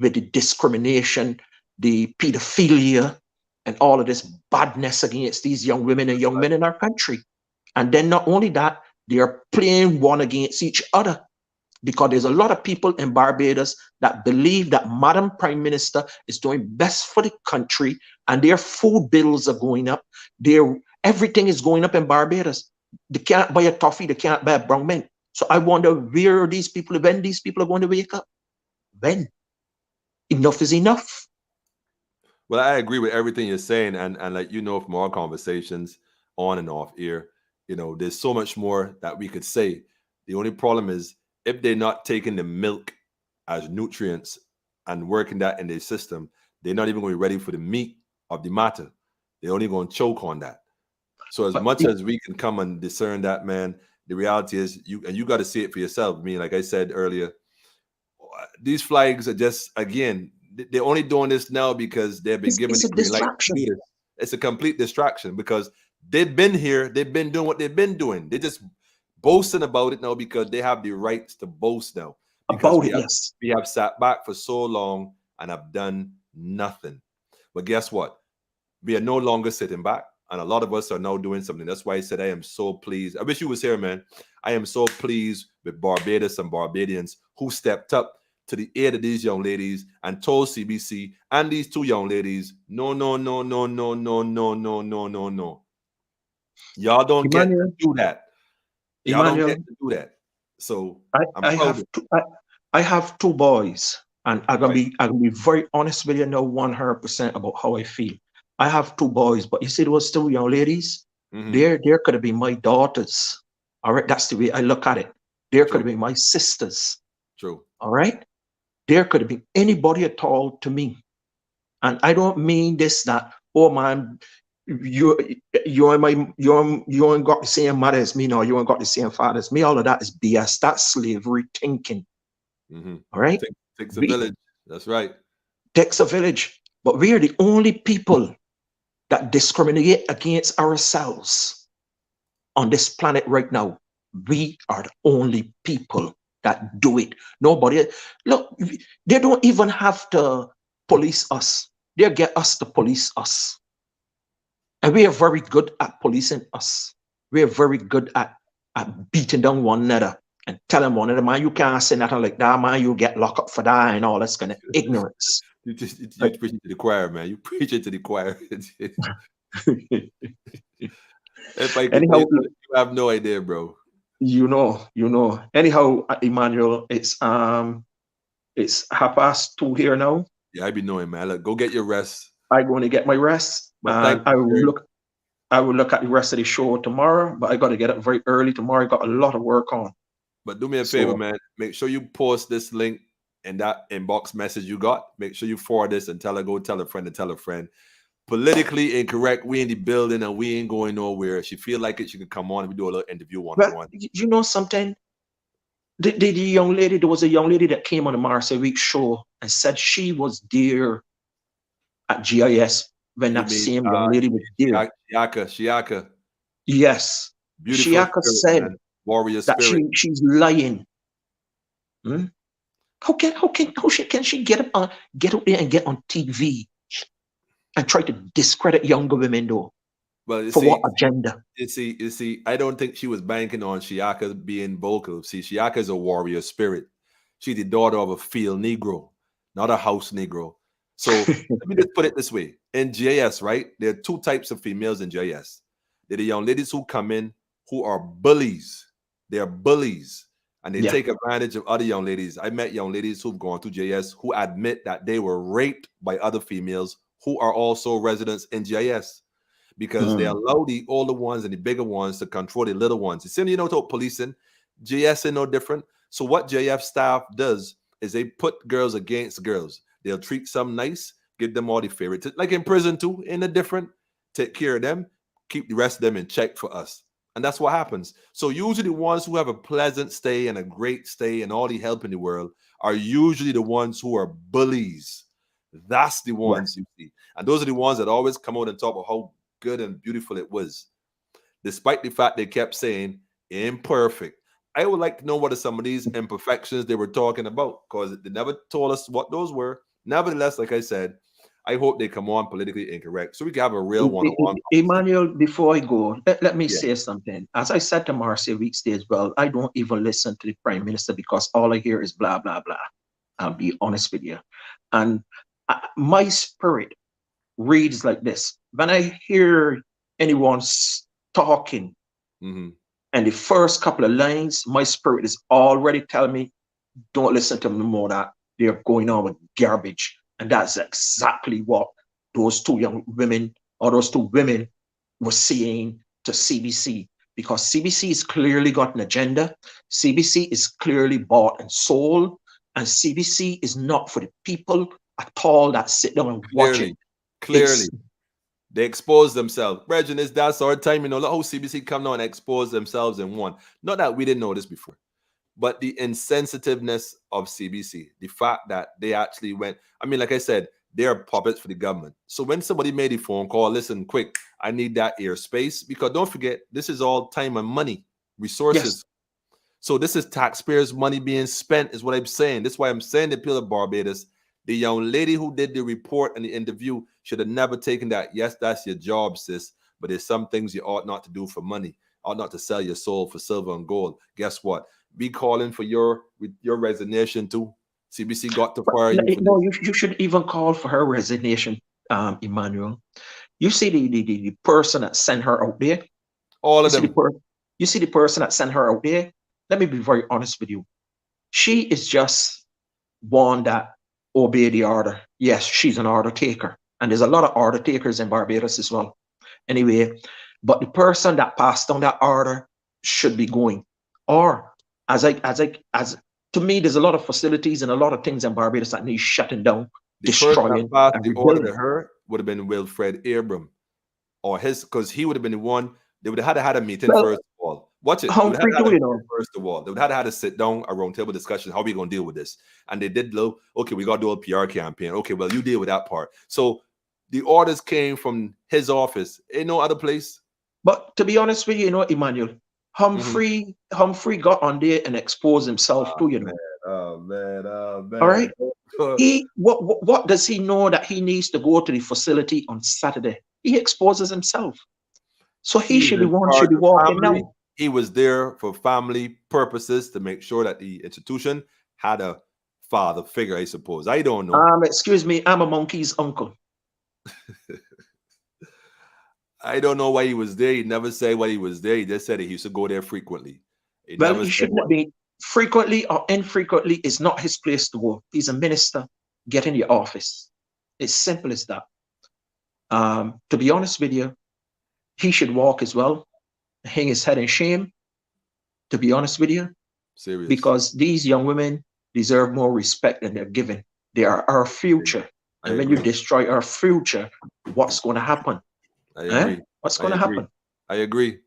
with the discrimination, the pedophilia, and all of this badness against these young women and young men in our country. And then not only that, they are playing one against each other, because there's a lot of people in Barbados that believe that Madam Prime Minister is doing best for the country, and their food bills are going up. Everything is going up in Barbados. They can't buy a toffee, they can't buy a brown mint. So I wonder when these people are going to wake up. When? Enough is enough. Well, I agree with everything you're saying, and like from our conversations on and off air, there's so much more that we could say. The only problem is if they're not taking the milk as nutrients and working that in their system, they're not even going to be ready for the meat of the matter. They're only going to choke on that. So as much as we can come and discern that, man, the reality is you got to see it for yourself. I mean, like I said earlier, these flags are just, again, they're only doing this now because they've been given the green light to do this. It's a complete distraction because they've been here. They've been doing what they've been doing. They're just boasting about it now because they have the rights to boast now. Because we have sat back for so long and have done nothing. But guess what? We are no longer sitting back. And a lot of us are now doing something. That's why I said I am so pleased. I wish you was here, man. I am so pleased with Barbados and Barbadians who stepped up to the aid of these young ladies and told CBC and these two young ladies, no. Y'all don't get to do that. Y'all don't get to do that. So I have two boys, and I'm gonna be very honest with you now, 100% about how I feel. I have two boys, but you see those two young ladies, they're could have been my daughters. All right, that's the way I look at it. There could have been my sisters. True. All right, there could have been anybody at all to me, and I don't mean this that, oh man, you ain't got the same mother as me, no, you ain't got the same father as me. All of that is BS. That's slavery thinking. All right, takes a village. That's right. Takes a village, but we are the only people that discriminate against ourselves on this planet right now. We are the only people that do it. Nobody, look, they don't even have to police us. they get us to police us. And we are very good at policing us. We are very good at beating down one another and telling one another, man, you can't say nothing like that, man, you get locked up for that and all this kind of ignorance. You Like- preach it to the choir, man. You preach it to the choir. If I could, Anyhow, you have no idea, bro. you know. Anyhow, Emmanuel, it's 2:30 here now. Yeah, I be knowing, man. Look, go get your rest. I'm going to get my rest. But And thank you, Jerry. I will look at the rest of the show tomorrow, but I got to get up very early tomorrow. I got a lot of work on. But do me a favor, So- man. Make sure you post this link in that inbox message you got. Make sure you forward this and tell a friend to tell a friend. Politically incorrect. We in the building and we ain't going nowhere. She feel like it, she could come on and we do a little interview one on Well, one. you know something? The young lady, there was a young lady that came on the Marcia Week show and said she was there at GIS when You that mean, same young lady was there. Shiaka. Yes. Beautiful Shiaka spirit, said man. Warrior that spirit. she's lying. How can she get up there and get on TV and try to discredit younger women though? Well, you For see, what agenda? you see, I don't think she was banking on Shiaka being vocal. See, Shiaka is a warrior spirit. She's the daughter of a field Negro, not a house Negro. So let me just put it this way. In JS, right, there are two types of females in JS. They're the young ladies who come in who are bullies. They're bullies. And they Yeah. take advantage of other young ladies. I met young ladies who've gone through JS who admit that they were raped by other females who are also residents in JS. Because they allow the older ones and the bigger ones to control the little ones. You see, you know, policing, JS is no different. So what JF staff does is they put girls against girls. They'll treat some nice, give them all the favorites. Like in prison too, in a different, take care of them, keep the rest of them in check for us. And that's what happens. So usually the ones who have a pleasant stay and a great stay and all the help in the world are usually the ones who are bullies. That's the ones you see. And those are the ones that always come out and talk about how good and beautiful it was, despite the fact they kept saying imperfect. I would like to know what are some of these imperfections they were talking about, because they never told us what those were. Nevertheless, like I said, I hope they come on politically incorrect so we can have a real one-on-one. Emmanuel, before I go, let me Yeah. say something. As I said to Marcia Weeks as well, I don't even listen to the Prime Minister because all I hear is blah, blah, blah. I'll be honest with you. And my spirit reads like this. When I hear anyone talking, Mhm. and the first couple of lines, my spirit is already telling me, don't listen to them no more, that they're going on with garbage. And that's exactly what those two young women or those two women were saying to CBC, because CBC has clearly got an agenda. CBC is clearly bought and sold, and CBC is not for the people at all that sit down and watch it. Clearly. They expose themselves. Brethren, that's our time. You know, look how CBC come now and expose themselves in one. Not that we didn't know this before, but the insensitiveness of CBC, the fact that they actually went, I mean, like I said, they are puppets for the government. So when somebody made a phone call, listen, quick, I need that airspace, because don't forget, this is all time and money, resources. Yes. So this is taxpayers' money being spent, is what I'm saying. That's why I'm saying the people of Barbados, the young lady who did the report and the interview should have never taken that. Yes, that's your job, sis, but there's some things you ought not to do for money. Ought not to sell your soul for silver and gold. Guess what? Be calling for your resignation too. CBC got to fire you. No, you should even call for her resignation, Emmanuel. You see the person that sent her out there? All of them. You see the person that sent her out there? Let me be very honest with you. She is just one that obey the order. Yes, she's an order taker. And there's a lot of order takers in Barbados as well. Anyway, but the person that passed on that order should be going. Or as to me, there's a lot of facilities and a lot of things in Barbados that need shutting down, The person destroying. that passed and the order rebuilding. to her would have been Wilfred Abram, or his, because he would have been the one. They would have had a meeting Well, first of all. Watch it. Humphrey, They would have do had you know? first of all, they would have had to sit down a round table discussion. How are we going to deal with this? And they did. Okay, we got to do a PR campaign. Okay, well, you deal with that part. So the orders came from his office. Ain't no other place. But to be honest with you, Emmanuel, Humphrey got on there and exposed himself too, Oh man. All right. What does he know that he needs to go to the facility on Saturday? He exposes himself. So he should be one, should be walking now. He was there for family purposes to make sure that the institution had a father figure, I suppose. I don't know. Excuse me, I'm a monkey's uncle. I don't know why he was there. He never said why he was there. He just said he used to go there frequently. Well, he shouldn't be. Frequently or infrequently is not his place to go. He's a minister. Get in your office. It's simple as that. To be honest with you, he should walk as well, hang his head in shame, to be honest with you. Serious. Because these young women deserve more respect than they're given. They are our future. And when you destroy our future, what's going to happen? I agree. What's going to happen? I agree.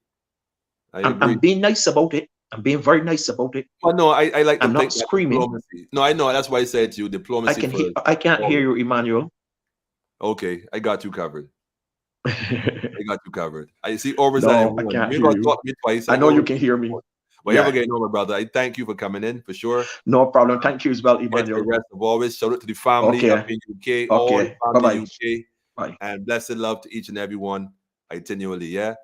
I'm being nice about it. I'm being very nice about it. Well, no, I like to I'm think not screaming. Diplomacy. No, I know. That's why I said to you, diplomacy. I can't hear you, Emmanuel. Okay, I got you covered. I got you covered. I see Orbis. No, I can't hear you. Talk me twice. I know you can hear me. Well, you ever getting over, brother. I thank you for coming in for sure. No problem. Thank you as well, Emmanuel. The rest of always. Shout out to the family up in UK. All the family in UK. Bye. And blessed love to each and every one. Continually, yeah.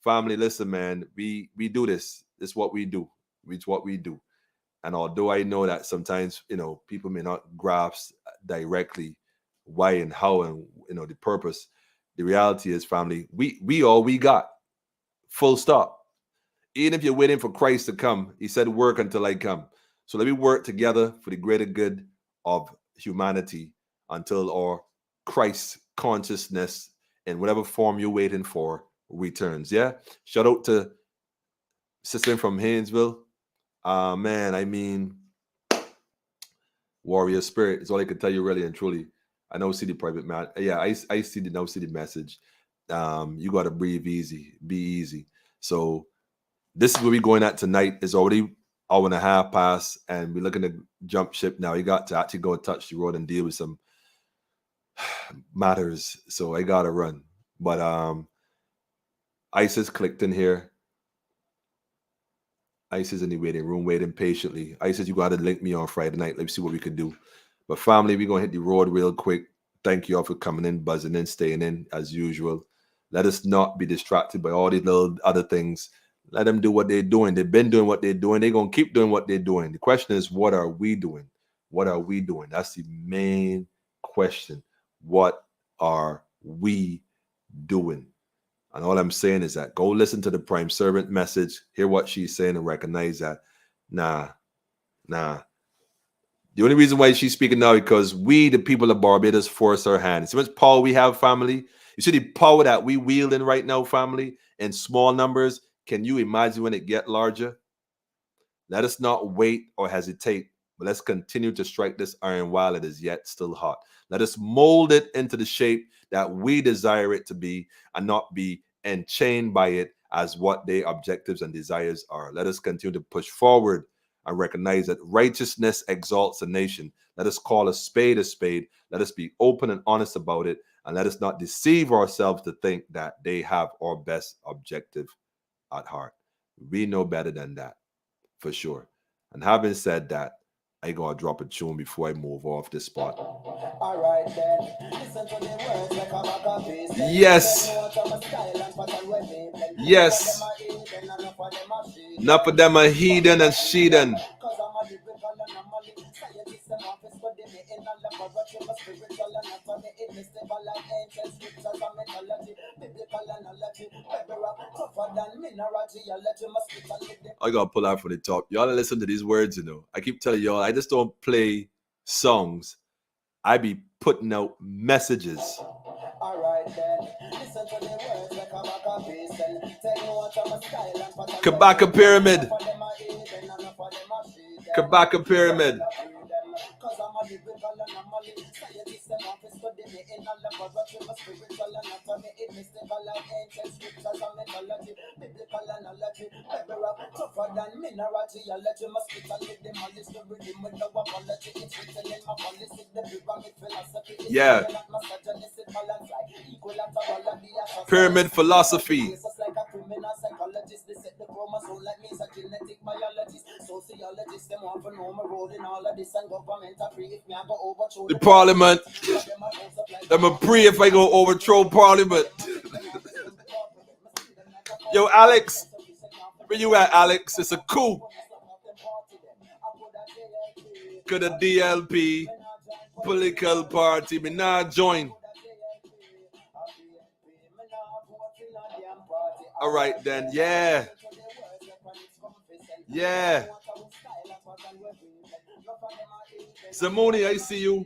Family, listen, man. We do this. This is what we do. It's what we do. And although I know that sometimes, people may not grasp directly why and how and the purpose, the reality is, family, we all we got. Full stop. Even if you're waiting for Christ to come, he said, work until I come. So let me work together for the greater good of humanity until our Christ consciousness in whatever form you're waiting for returns. Yeah. Shout out to sister from Haynesville. Man, I mean, warrior spirit is all I can tell you, really and truly. I know see the private man. Yeah, I see the message. You got to breathe easy, be easy. So this is where we're going at tonight. It's already hour and a half past, and we're looking to jump ship now. You got to actually go touch the road and deal with some matters. So I gotta run. But Isis clicked in here. Isis in the waiting room, waiting patiently. Isis, you got to link me on Friday night. Let's see what we can do. But family, we're going to hit the road real quick. Thank you all for coming in, buzzing in, staying in as usual. Let us not be distracted by all these little other things. Let them do what they're doing. They've been doing what they're doing. They're going to keep doing what they're doing. The question is, what are we doing? What are we doing? That's the main question. What are we doing? And all I'm saying is that go listen to the Prime Servant message, hear what she's saying, and recognize that, nah. The only reason why she's speaking now is because we, the people of Barbados, force our hand. See how much power we have, family? You see the power that we wielding right now, family, in small numbers. Can you imagine when it get larger? Let us not wait or hesitate, but let's continue to strike this iron while it is yet still hot. Let us mold it into the shape that we desire it to be and not be enchained by it as what their objectives and desires are. Let us continue to push forward and recognize that righteousness exalts a nation. Let us call a spade a spade. Let us be open and honest about it. And let us not deceive ourselves to think that they have our best objective at heart. We know better than that, for sure. And having said that, I gotta drop a tune before I move off this spot. All right, then. Listen to the words like a yes. Yes. Enough of them are heathen and sheathen. I gotta pull out from the top. Y'all listen to these words, I keep telling y'all, I just don't play songs. I be putting out messages. All right, then. Listen to the words like Kabaka Pyramid. Kabaka Pyramid. Yeah. Pyramid philosophy. sound like me's a genetic biologist. Sociologists, them want to know my role in all of this, and government agree if me I go overthrow The parliament. I'm a pray if I go overthrow parliament. Yo, Alex. Where you at, Alex? It's a coup. Could a DLP political party me not join? All right then, yeah. Yeah. Simone, I see you.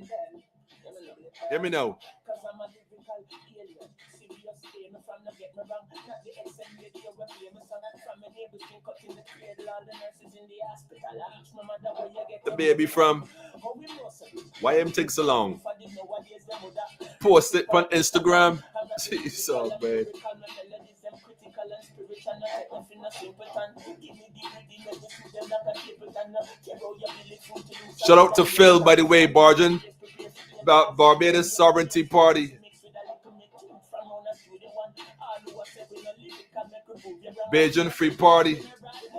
Let me know. The baby from why him take so long? Post it on Instagram. Jesus, man. Shout out to Phil, by the way, Barjan. Barbados Sovereignty Party. Bajan Free Party.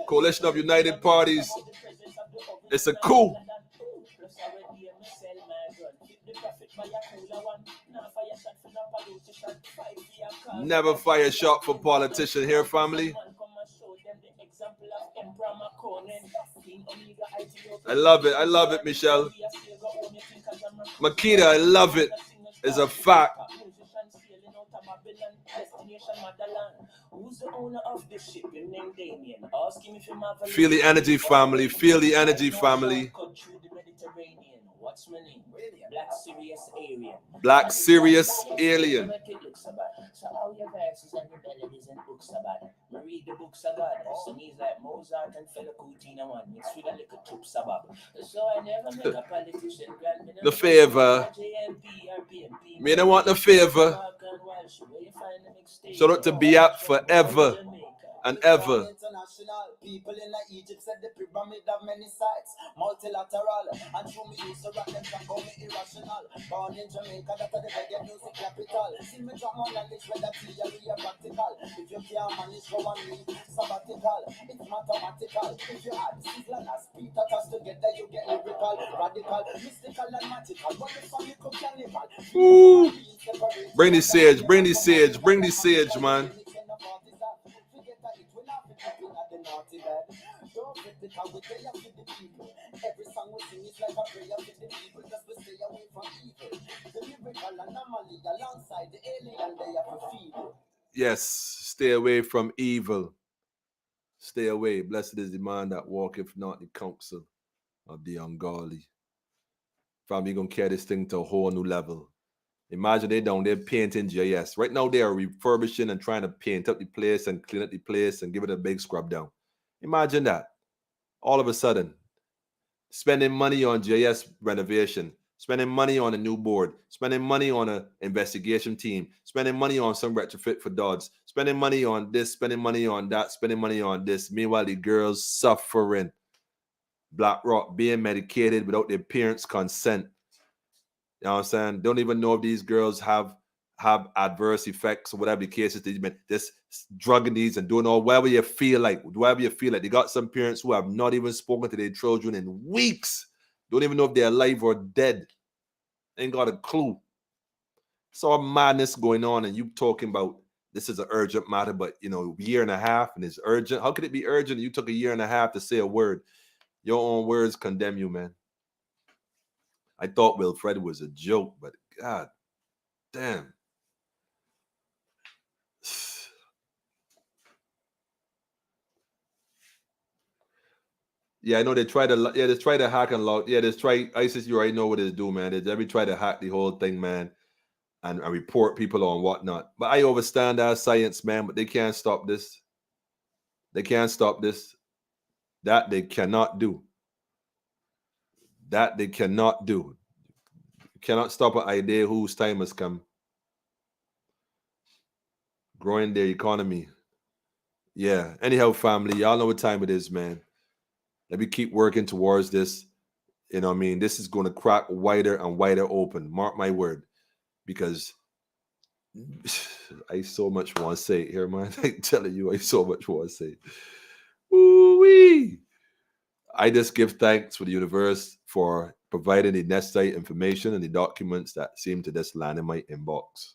Coalition of United Parties. It's a coup. Never fire a shot for politician here, family. I love it. I love it, Michelle. Makita, I love it. It's a fact. Feel the energy, family. Feel the energy, family. What's my name? Black Serious Alien. Black Serious Alien. So all your verses and your melodies and books about it. I read the books of God. So he's like Mozart and Fela Kuti in one. Mixed with a little troop sabab. So I never make a politician grant me the favor. Me don't want the favor. Shout out to Be Up forever and ever. People in Egypt said the pyramid have many sides, multilateral, and show me used to rock them can call me irrational. Born in Jamaica, that's the reggae music capital. See me drop my language where the theory are practical. If you can't manage, go and leave sabbatical. It's mathematical. If you add Sizzler and Peter Toss together, you get lyrical, radical, mystical and magical. What the fuck you could cannibal? Bring the sage, bring the sage, bring the sage, man. Every song we sing is like a prayer to the people, just to stay away from evil. The lyrical anomaly alongside the alien they have to feed. Yes, stay away from evil. Stay away. Blessed is the man that walketh not the counsel of the ungodly. Family gonna carry this thing to a whole new level. Imagine they're painting JS. Right now they are refurbishing and trying to paint up the place and clean up the place and give it a big scrub down. Imagine that. All of a sudden, spending money on JS renovation, spending money on a new board, spending money on an investigation team, spending money on some retrofit for Dodds, spending money on this, spending money on that, spending money on this. Meanwhile, the girls suffering. Black Rock being medicated without their parents' consent. You know what I'm saying? Don't even know if these girls have adverse effects or whatever the case is. They've been just drugging these and doing all whatever you feel like. Whatever you feel like. They got some parents who have not even spoken to their children in weeks. Don't even know if they're alive or dead. Ain't got a clue. It's all madness going on, and you talking about this is an urgent matter, but a year and a half and it's urgent. How could it be urgent? You took a year and a half to say a word. Your own words condemn you, man. I thought Wilfred was a joke, but God damn. Yeah, I know they try to hack and log. Yeah, ISIS, you already know what they do, man. They try to hack the whole thing, man, and report people on whatnot. But I understand that science, man, but they can't stop this. They can't stop this. That they cannot do. That they cannot do. You cannot stop an idea whose time has come. Growing their economy. Yeah. Anyhow, family, y'all know what time it is, man. Let me keep working towards this. You know what I mean? This is going to crack wider and wider open. Mark my word. Because I so much want to say it here, man. I'm telling you, I so much want to say it. Ooh-wee. I just give thanks for the universe for providing the necessary information and the documents that seem to just land in my inbox.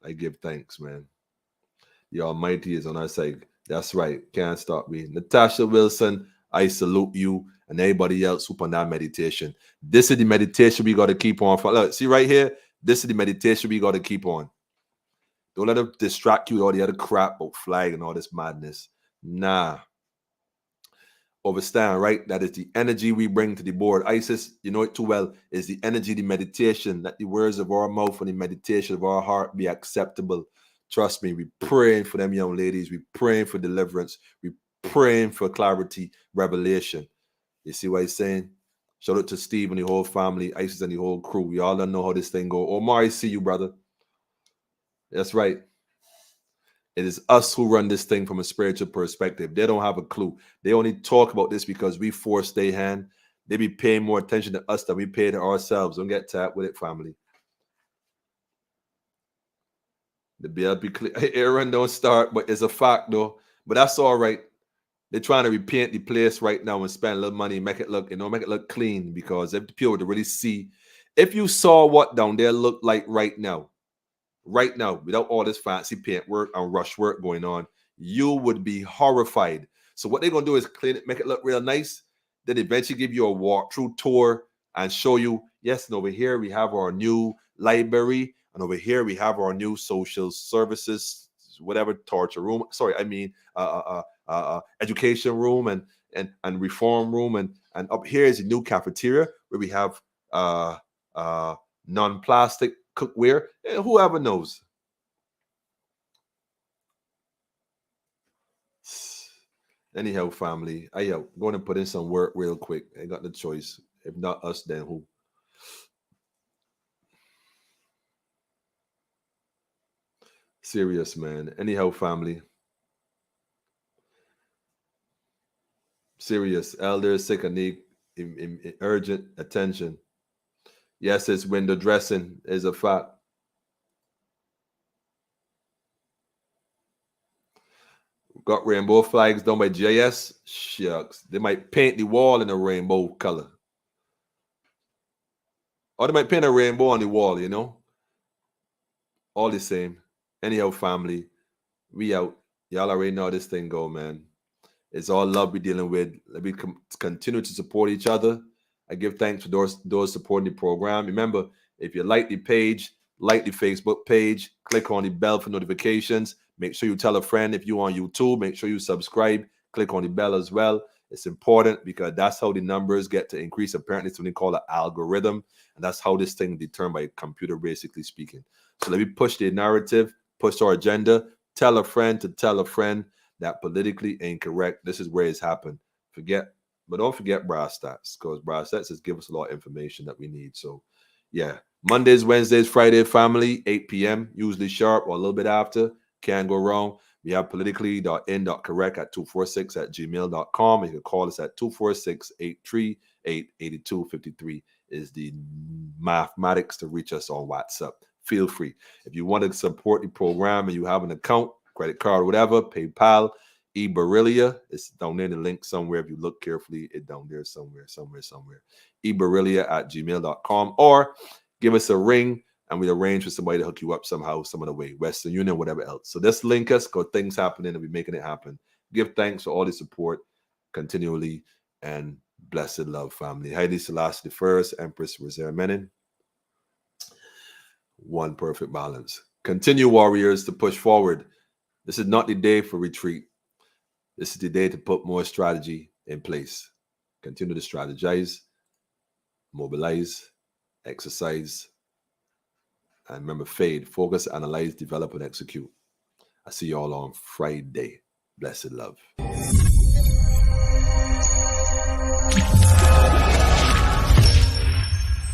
I give thanks, man. The Almighty is on our side. That's right. Can't stop me. Natasha Wilson, I salute you and everybody else who on that meditation. This is the meditation we got to keep on. Look, see right here? This is the meditation we got to keep on. Don't let them distract you with all the other crap about flag and all this madness. Nah. Understand, right? That is the energy we bring to the board. Isis, you know it too well, is the energy, the meditation, that the words of our mouth and the meditation of our heart be acceptable. Trust me, we praying for them young ladies. We praying for deliverance. We praying for clarity, revelation. You see what he's saying? Shout out to Steve and the whole family, Isis and the whole crew. We all don't know how this thing go. Omar, I see you, brother. That's right. It is us who run this thing from a spiritual perspective. They don't have a clue. They only talk about this because we force their hand. They be paying more attention to us than we pay to ourselves. Don't get tapped with it, family. The BLP clear. Aaron don't start, but it's a fact though. But that's all right. They're trying to repaint the place right now and spend a little money, make it look, make it look clean. Because if the people were to really see, if you saw what down there looked like right now, without all this fancy paint work and rush work going on, you would be horrified. So what they're gonna do is clean it, make it look real nice, then eventually give you a walkthrough tour and show you, yes, and over here we have our new library, and over here we have our new social services, whatever, torture room. Sorry, I mean education room and reform room, and up here is a new cafeteria where we have non-plastic cookware. Whoever knows. Anyhow, family, I going to put in some work real quick. I got the choice. If not us, then who? Serious, man. Anyhow, family. Serious. Elders sick and need urgent attention. Yes, it's window dressing is a fact. Got rainbow flags done by JS. Shucks. They might paint the wall in a rainbow color. Or they might paint a rainbow on the wall, All the same. Anyhow, family, we out. Y'all already know how this thing go, man. It's all love we're dealing with. Let me continue to support each other. I give thanks for those supporting the program. Remember, if you like the page, like the Facebook page, click on the bell for notifications. Make sure you tell a friend. If you're on YouTube, make sure you subscribe. Click on the bell as well. It's important because that's how the numbers get to increase. Apparently, it's what they call an algorithm. And that's how this thing is determined by a computer, basically speaking. So let me push the narrative, push our agenda. Tell a friend to tell a friend that politically incorrect. This is where it's happened. But don't forget Brass Stats, because Brass Stats just give us a lot of information that we need. So, yeah. Mondays, Wednesdays, Friday, family, 8 p.m., usually sharp or a little bit after. Can't go wrong. We have politically.in.correct at 246@gmail.com. You can call us at 246-838-8253 is the mathematics to reach us on WhatsApp. Feel free. If you want to support the program and you have an account, credit card, whatever, PayPal, eBarilia, it's down there in the link somewhere. If you look carefully, it's down there somewhere. eBarilia@gmail.com, or give us a ring and we arrange for somebody to hook you up somehow, some other way, Western Union, whatever else. So just link us, because things happening and we're making it happen. Give thanks for all the support continually, and blessed love, family. Haile Selassie I, Empress Rosera Menin. One perfect balance. Continue, warriors, to push forward. This is not the day for retreat. This is the day to put more strategy in place. Continue to strategize, mobilize, exercise, and remember, fade, focus, analyze, develop, and execute. I see you all on Friday. Blessed love.